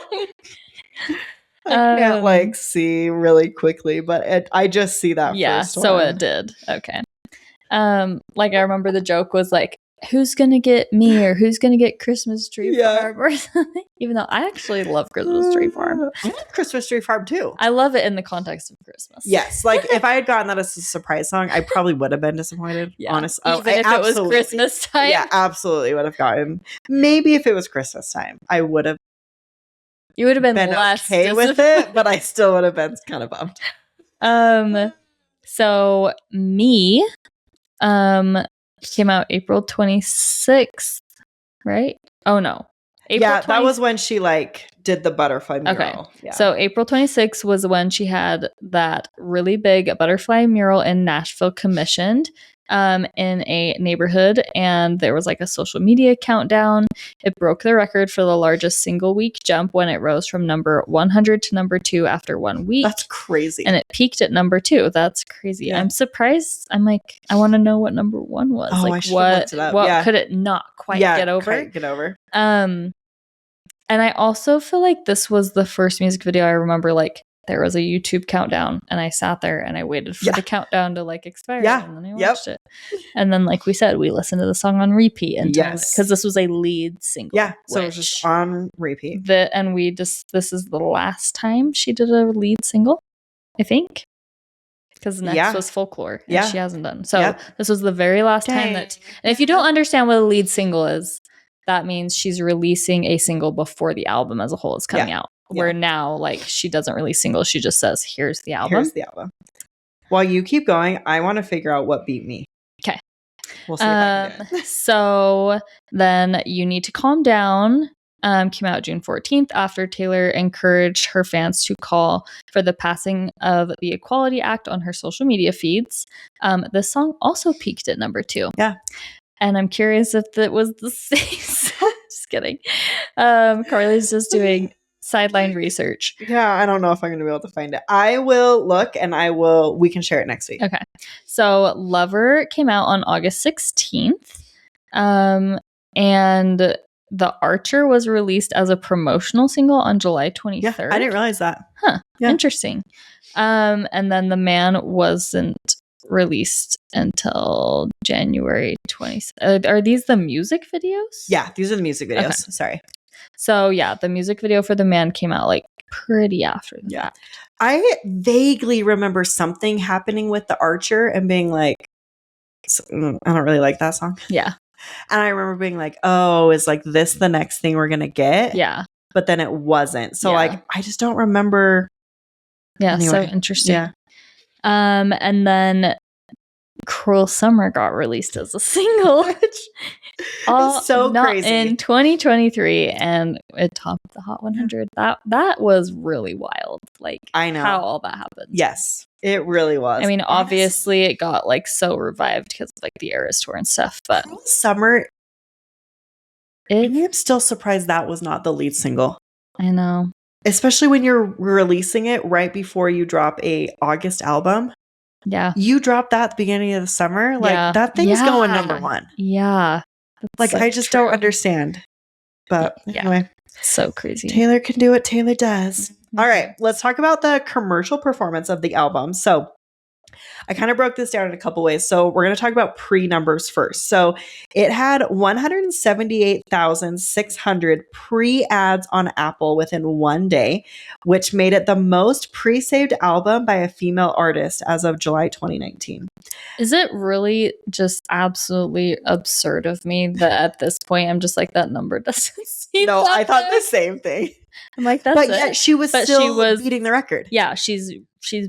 I can't like see really quickly, but I just see that first one. So it did. Okay. Like I remember the joke was like, who's gonna get me or who's gonna get Christmas Tree Farm or something? Even though I actually love Christmas Tree Farm. I like Christmas Tree Farm too. I love it in the context of Christmas. Yes, like if I had gotten that as a surprise song, I probably would have been disappointed. Yeah. Honestly, even if it was Christmas time. Yeah, absolutely would have gotten. Maybe if it was Christmas time, I would have. You would have been less okay with it, but I still would have been kind of bummed. So Me came out April 26th, right? Oh no. That was when she like did the butterfly mural. Okay. Yeah. So April 26th was when she had that really big butterfly mural in Nashville commissioned in a neighborhood, and there was like a social media countdown. It broke the record for the largest single week jump when it rose from number 100 to number 2 after 1 week. That's crazy. And it peaked at number 2. That's crazy. Yeah. I'm surprised. I'm like, I want to know what number 1 was. Oh, like what could it not quite get over? And I also feel like this was the first music video I remember, like, there was a YouTube countdown, and I sat there and I waited for the countdown to, like, expire, and then I watched it. And then, like we said, we listened to the song on repeat. Because this was a lead single. Yeah, so it was just on repeat. This is the last time she did a lead single, I think. Because next was Folklore, and she hasn't done. So this was the very last time that... And if you don't understand what a lead single is, that means she's releasing a single before the album as a whole is coming out. Where now, like, she doesn't release singles. She just says, here's the album. While you keep going, I want to figure out what beat me. Okay. We'll see if I can do it. So then You Need to Calm Down came out June 14th after Taylor encouraged her fans to call for the passing of the Equality Act on her social media feeds. This song also peaked at number 2. Yeah. And I'm curious if it was the same song. Just kidding. Carly's just doing sideline research. Yeah, I don't know if I'm going to be able to find it. I will look and we can share it next week. Okay. So Lover came out on August 16th. And The Archer was released as a promotional single on July 23rd. Yeah, I didn't realize that. Huh. Yeah. Interesting. And then The Man wasn't released until January 20th. Are these the music videos? Yeah, these are the music videos. Okay. Sorry. So yeah, the music video for The Man came out like pretty after that. I vaguely remember something happening with The Archer and being like, I don't really like that song. Yeah. And I remember being like, oh, is like this the next thing we're going to get? Yeah. But then it wasn't. So like, I just don't remember. Yeah. Anyway. So interesting. Yeah. And then Cruel Summer got released as a single. So crazy. In 2023, and it topped the Hot 100. That was really wild. Like, I know how all that happened. Yes, it really was. I mean, obviously it got like so revived because of like the Eras tour and stuff, but Cruel Summer, I'm still surprised that was not the lead single. I know. Especially when you're releasing it right before you drop a August album. Yeah. You dropped that at the beginning of the summer. Like, that thing's going number 1. Yeah. Like, I just don't understand. But anyway. So crazy. Taylor can do what Taylor does. Mm-hmm. All right. Let's talk about the commercial performance of the album. So I kind of broke this down in a couple ways. So we're going to talk about pre-numbers first. So it had 178,600 pre-ads on Apple within 1 day, which made it the most pre-saved album by a female artist as of July 2019. Is it really just absolutely absurd of me that at this point I'm just like, that number doesn't seem No, I thought the same thing. I'm like, that's yet she was still beating the record. Yeah, she's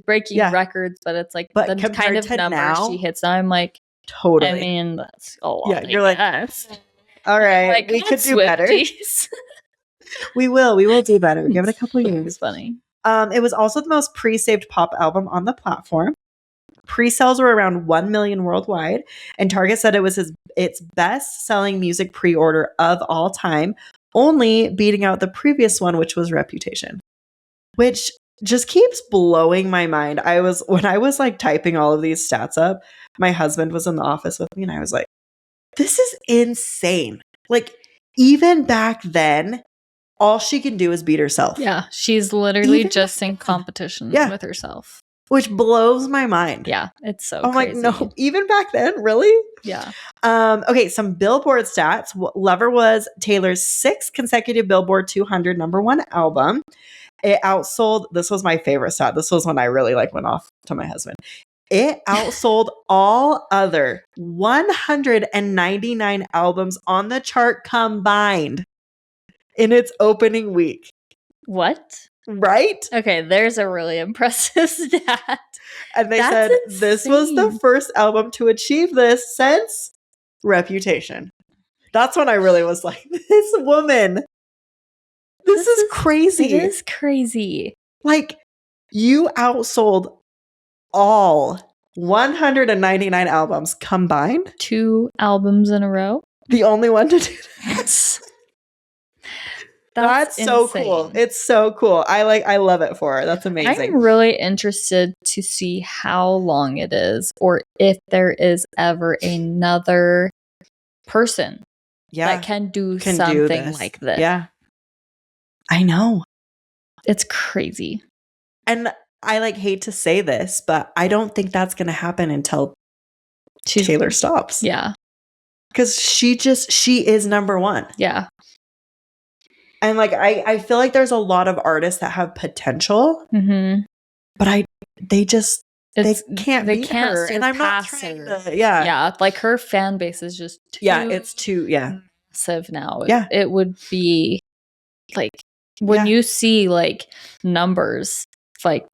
breaking records, but it's like the kind of number she hits now. I'm like, Totally. I mean, that's a lot. Yeah, you're like, all right, we could do better. We will do better. Give it a couple years. It's funny. It was also the most pre-saved pop album on the platform. Pre-sales were around 1 million worldwide, and Target said it was its best-selling music pre-order of all time, only beating out the previous one, which was Reputation, which just keeps blowing my mind. When I was like typing all of these stats up, my husband was in the office with me, and I was like, this is insane. Like, even back then, all she can do is beat herself. Yeah, she's literally just in competition with herself. Which blows my mind. Yeah, it's so I'm crazy. like, no, even back then, really? Yeah. Okay, some Billboard stats. Lover was Taylor's 6th consecutive Billboard 200 #1 album. It outsold, this was my favorite stat. This was when I really like went off to my husband. It outsold all other 199 albums on the chart combined in its opening week. What? Right? Okay, there's a really impressive stat. And they said this was the first album to achieve this since Reputation. That's when I really was like, this woman, this is crazy. It is crazy. Like, you outsold all 199 albums combined. 2 albums in a row. The only one to do that. That's so cool. It's so cool. I love it for her. That's amazing. I'm really interested to see how long it is, or if there is ever another person that can do something like this. Yeah. I know. It's crazy. And I hate to say this, but I don't think that's going to happen until Taylor stops. Yeah. Because she is #1. Yeah. And I feel like there's a lot of artists that have potential, but they can't beat her. And I'm not trying to, yeah, like her fan base is just too it's too massive now. Yeah, it would be like when you see like numbers like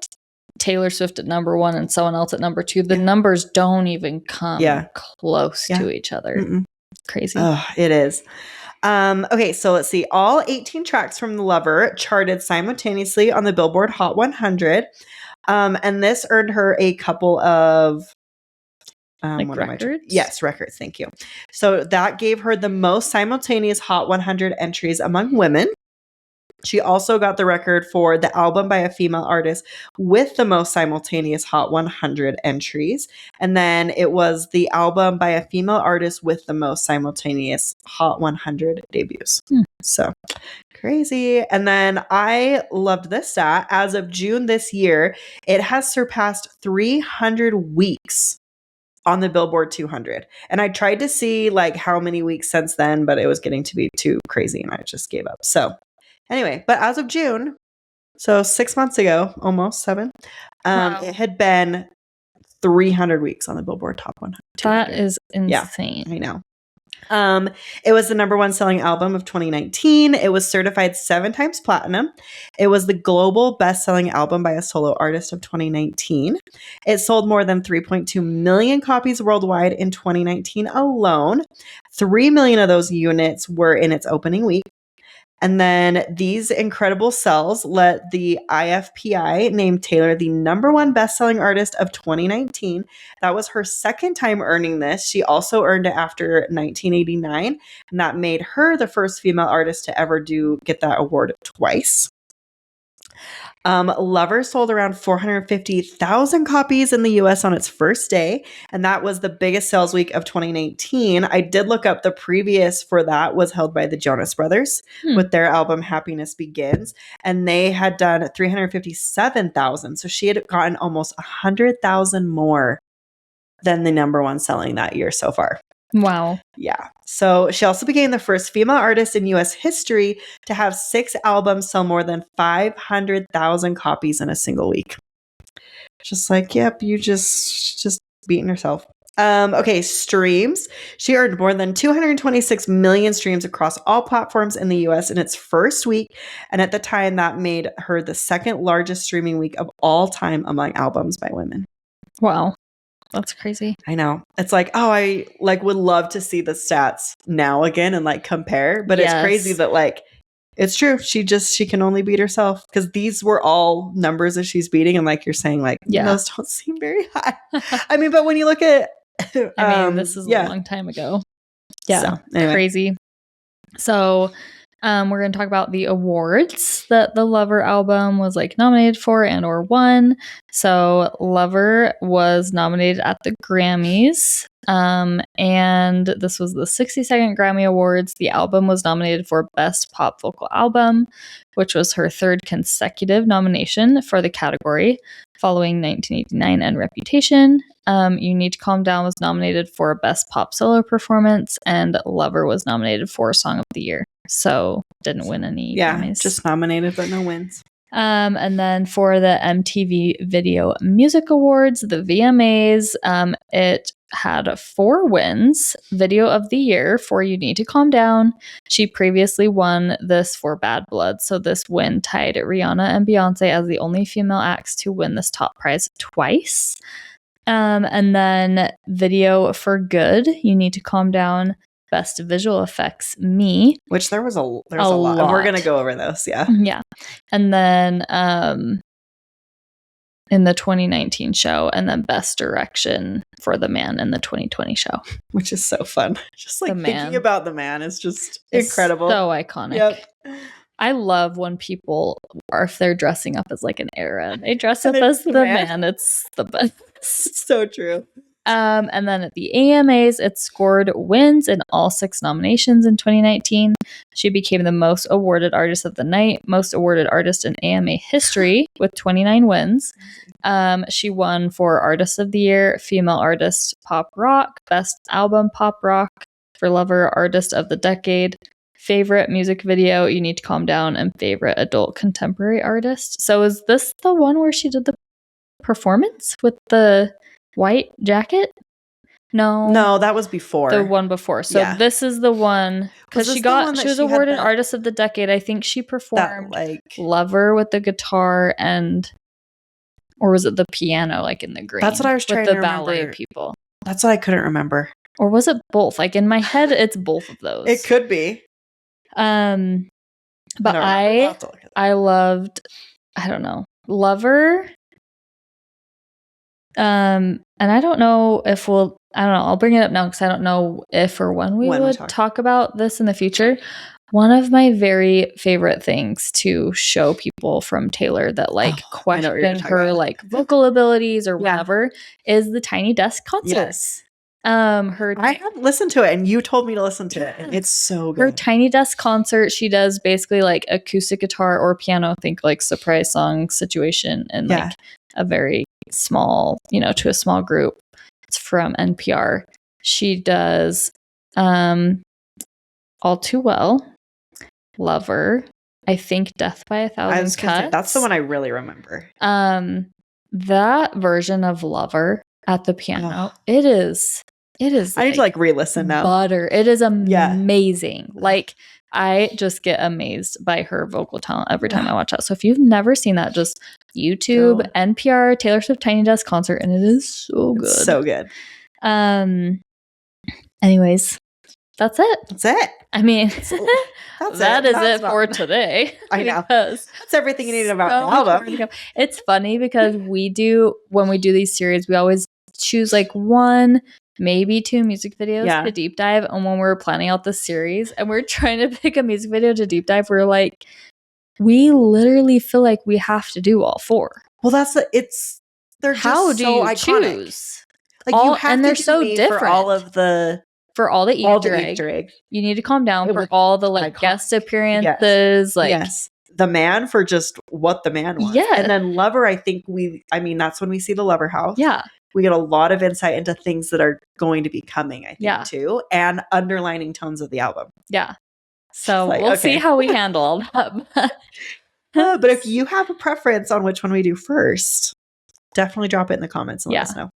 Taylor Swift at #1 and someone else at #2, the numbers don't even come close to each other. It's crazy. Oh, it is. Okay, so let's see. All 18 tracks from The Lover charted simultaneously on the Billboard Hot 100. And this earned her a couple of records? Yes, records. Thank you. So that gave her the most simultaneous Hot 100 entries among women. She also got the record for the album by a female artist with the most simultaneous Hot 100 entries. And then it was the album by a female artist with the most simultaneous Hot 100 debuts. So crazy. And then I loved this stat. As of June this year, it has surpassed 300 weeks on the Billboard 200. And I tried to see how many weeks since then, but it was getting to be too crazy and I just gave up. So anyway, but as of June, so 6 months ago, almost 7, it had been 300 weeks on the Billboard Top 100. That is insane. Yeah, I know. It was the #1 selling album of 2019. It was certified 7 times platinum. It was the global best-selling album by a solo artist of 2019. It sold more than 3.2 million copies worldwide in 2019 alone. 3 million of those units were in its opening week. And then these incredible sales let the IFPI name Taylor the #1 best-selling artist of 2019. That was her second time earning this. She also earned it after 1989, and that made her the first female artist to ever get that award twice. Lover sold around 450,000 copies in the US on its first day, and that was the biggest sales week of 2019. I did look up the previous for that was held by the Jonas Brothers with their album Happiness Begins, and they had done 357,000. So she had gotten almost 100,000 more than the #1 selling that year so far. Wow. Yeah. So she also became the first female artist in US history to have 6 albums sell more than 500,000 copies in a single week. Just yep, you just beating yourself. Okay, streams. She earned more than 226 million streams across all platforms in the US in its first week. And at the time, that made her the second largest streaming week of all time among albums by women. Wow. That's crazy. I know. It's like, oh, I like would love to see the stats now again and like compare, but it's crazy that like it's true. She can only beat herself because these were all numbers that she's beating, and like you're saying, like those don't seem very high. I mean, but when you look at, this is a long time ago. Yeah, so, anyway. crazy. So, we're going to talk about the awards that the Lover album was like nominated for and or won. So Lover was nominated at the Grammys. And this was the 62nd Grammy Awards. The album was nominated for Best Pop Vocal Album, which was her third consecutive nomination for the category, following 1989 and Reputation. You Need to Calm Down was nominated for Best Pop Solo Performance, and Lover was nominated for Song of the Year. So didn't win any Grammys. Just nominated but no wins. And then for the MTV Video Music Awards, the VMAs, it had 4 wins. Video of the Year for You Need to Calm Down. She previously won this for Bad Blood, so this win tied Rihanna and Beyonce as the only female acts to win this top prize twice. And then Video for Good, You Need to Calm Down. Best Visual Effects, Me. Which there's a lot. And we're going to go over those, yeah. Yeah. And then in the 2019 show, and then Best Direction for The Man in the 2020 show. Which is so fun. Just like thinking about The Man is just incredible. So iconic. Yep. I love when people, or if they're dressing up as like an era, they dress up as the man. It's the best. So true. And then at the AMAs, it scored wins in all 6 nominations in 2019. She became the most awarded artist of the night, most awarded artist in AMA history with 29 wins. She won for Artist of the Year, Female Artist Pop Rock, Best Album Pop Rock for Lover, Artist of the Decade, Favorite Music Video, You Need to Calm Down, and Favorite Adult Contemporary Artist. So is this the one where she did the performance with the white jacket? No, that was before. The one before. So this is the one, because she was awarded Artist of the Decade. I think she performed Lover with the guitar or was it the piano, like in the green? That's what I was trying to remember. With the ballet people. That's what I couldn't remember. Or was it both? Like in my head, it's both of those. It could be. But I loved, I don't know, Lover. And I don't know if I'll bring it up now because I don't know if or when we would talk about this in the future. One of my very favorite things to show people from Taylor that like question her like vocal abilities or whatever is the Tiny Desk concert. Yes. I have listened to it and you told me to listen to it. And it's so good. Her Tiny Desk concert, she does basically like acoustic guitar or piano, think like surprise song situation and like a very small, to a small group. It's from NPR. She does All Too Well, Lover, I think Death by a Thousand Cuts. That's the one I really remember. That version of Lover at the piano, it is I need to like re-listen now. Butter. It is amazing. Like I just get amazed by her vocal talent every time I watch that. So if you've never seen that, just YouTube, NPR, Taylor Swift Tiny Desk concert, and it is so good. It's so good. Anyways, that's it. That's it. I mean, that is it for today. I know. That's everything you need about the album. It's funny because when we do these series, we always choose like 1, maybe 2 music videos to deep dive. And when we're planning out the series and we're trying to pick a music video to deep dive, we're like, we literally feel like we have to do all 4. Well, they're just so iconic. Choose? Like you have and to they're do so me different for all the Easter egg. You Need to Calm Down for all the like guest appearances. The Man for just what the man was. Yeah. And then Lover, I think that's when we see the Lover house. Yeah. We get a lot of insight into things that are going to be coming, I think, too, and underlining tones of the album. Yeah. So we'll see how we handle all that. But if you have a preference on which one we do first, definitely drop it in the comments and let us know.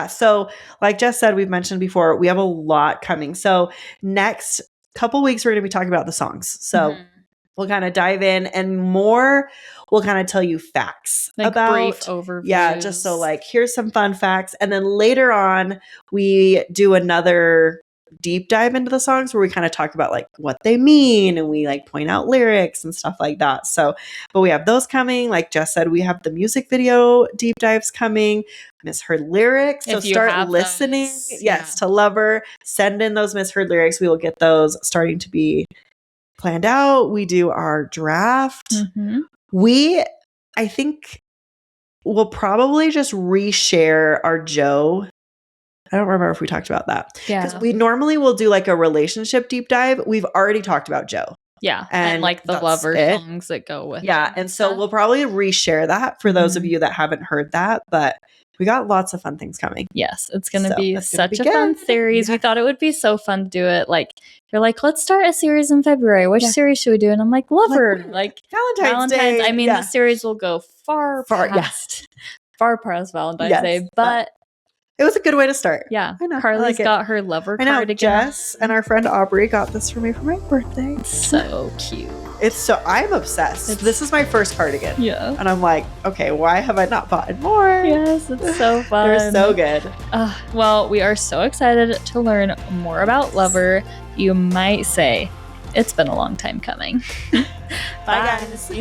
So like Jess said, we've mentioned before, we have a lot coming. So next couple weeks, we're going to be talking about the songs. So we'll kind of dive in, and more we'll kind of tell you facts like about brief overviews. Yeah, just so like here's some fun facts. And then later on we do another deep dive into the songs where we kind of talk about like what they mean, and we like point out lyrics and stuff like that. So, but we have those coming. Like Jess said, we have the music video deep dives coming. Misheard lyrics. So start listening. Yes, to Lover. Send in those misheard lyrics. We will get those starting to be planned out. We do our draft. I think we'll probably just reshare our Joe. I don't remember if we talked about that. Yeah. Because we normally will do like a relationship deep dive. We've already talked about Joe. Yeah. And like the Lover songs that go with it. Yeah. And so we'll probably reshare that for those of you that haven't heard that. But we got lots of fun things coming. Yes. It's going to be such a fun series. We thought it would be so fun to do it. Like, you're like, let's start a series in February. Which series should we do? And I'm like, Lover. Like Valentine's Day. I mean, the series will go far past Valentine's Day. But it was a good way to start. Yeah. I know. Carly's got her Lover cardigan. Jess and our friend Aubrey got this for me for my birthday. So cute. I'm obsessed. This is my first cardigan. Yeah. And I'm like, okay, why have I not bought more? Yes, it's so fun. They're so good. Well, we are so excited to learn more about Lover. You might say it's been a long time coming. Bye, guys.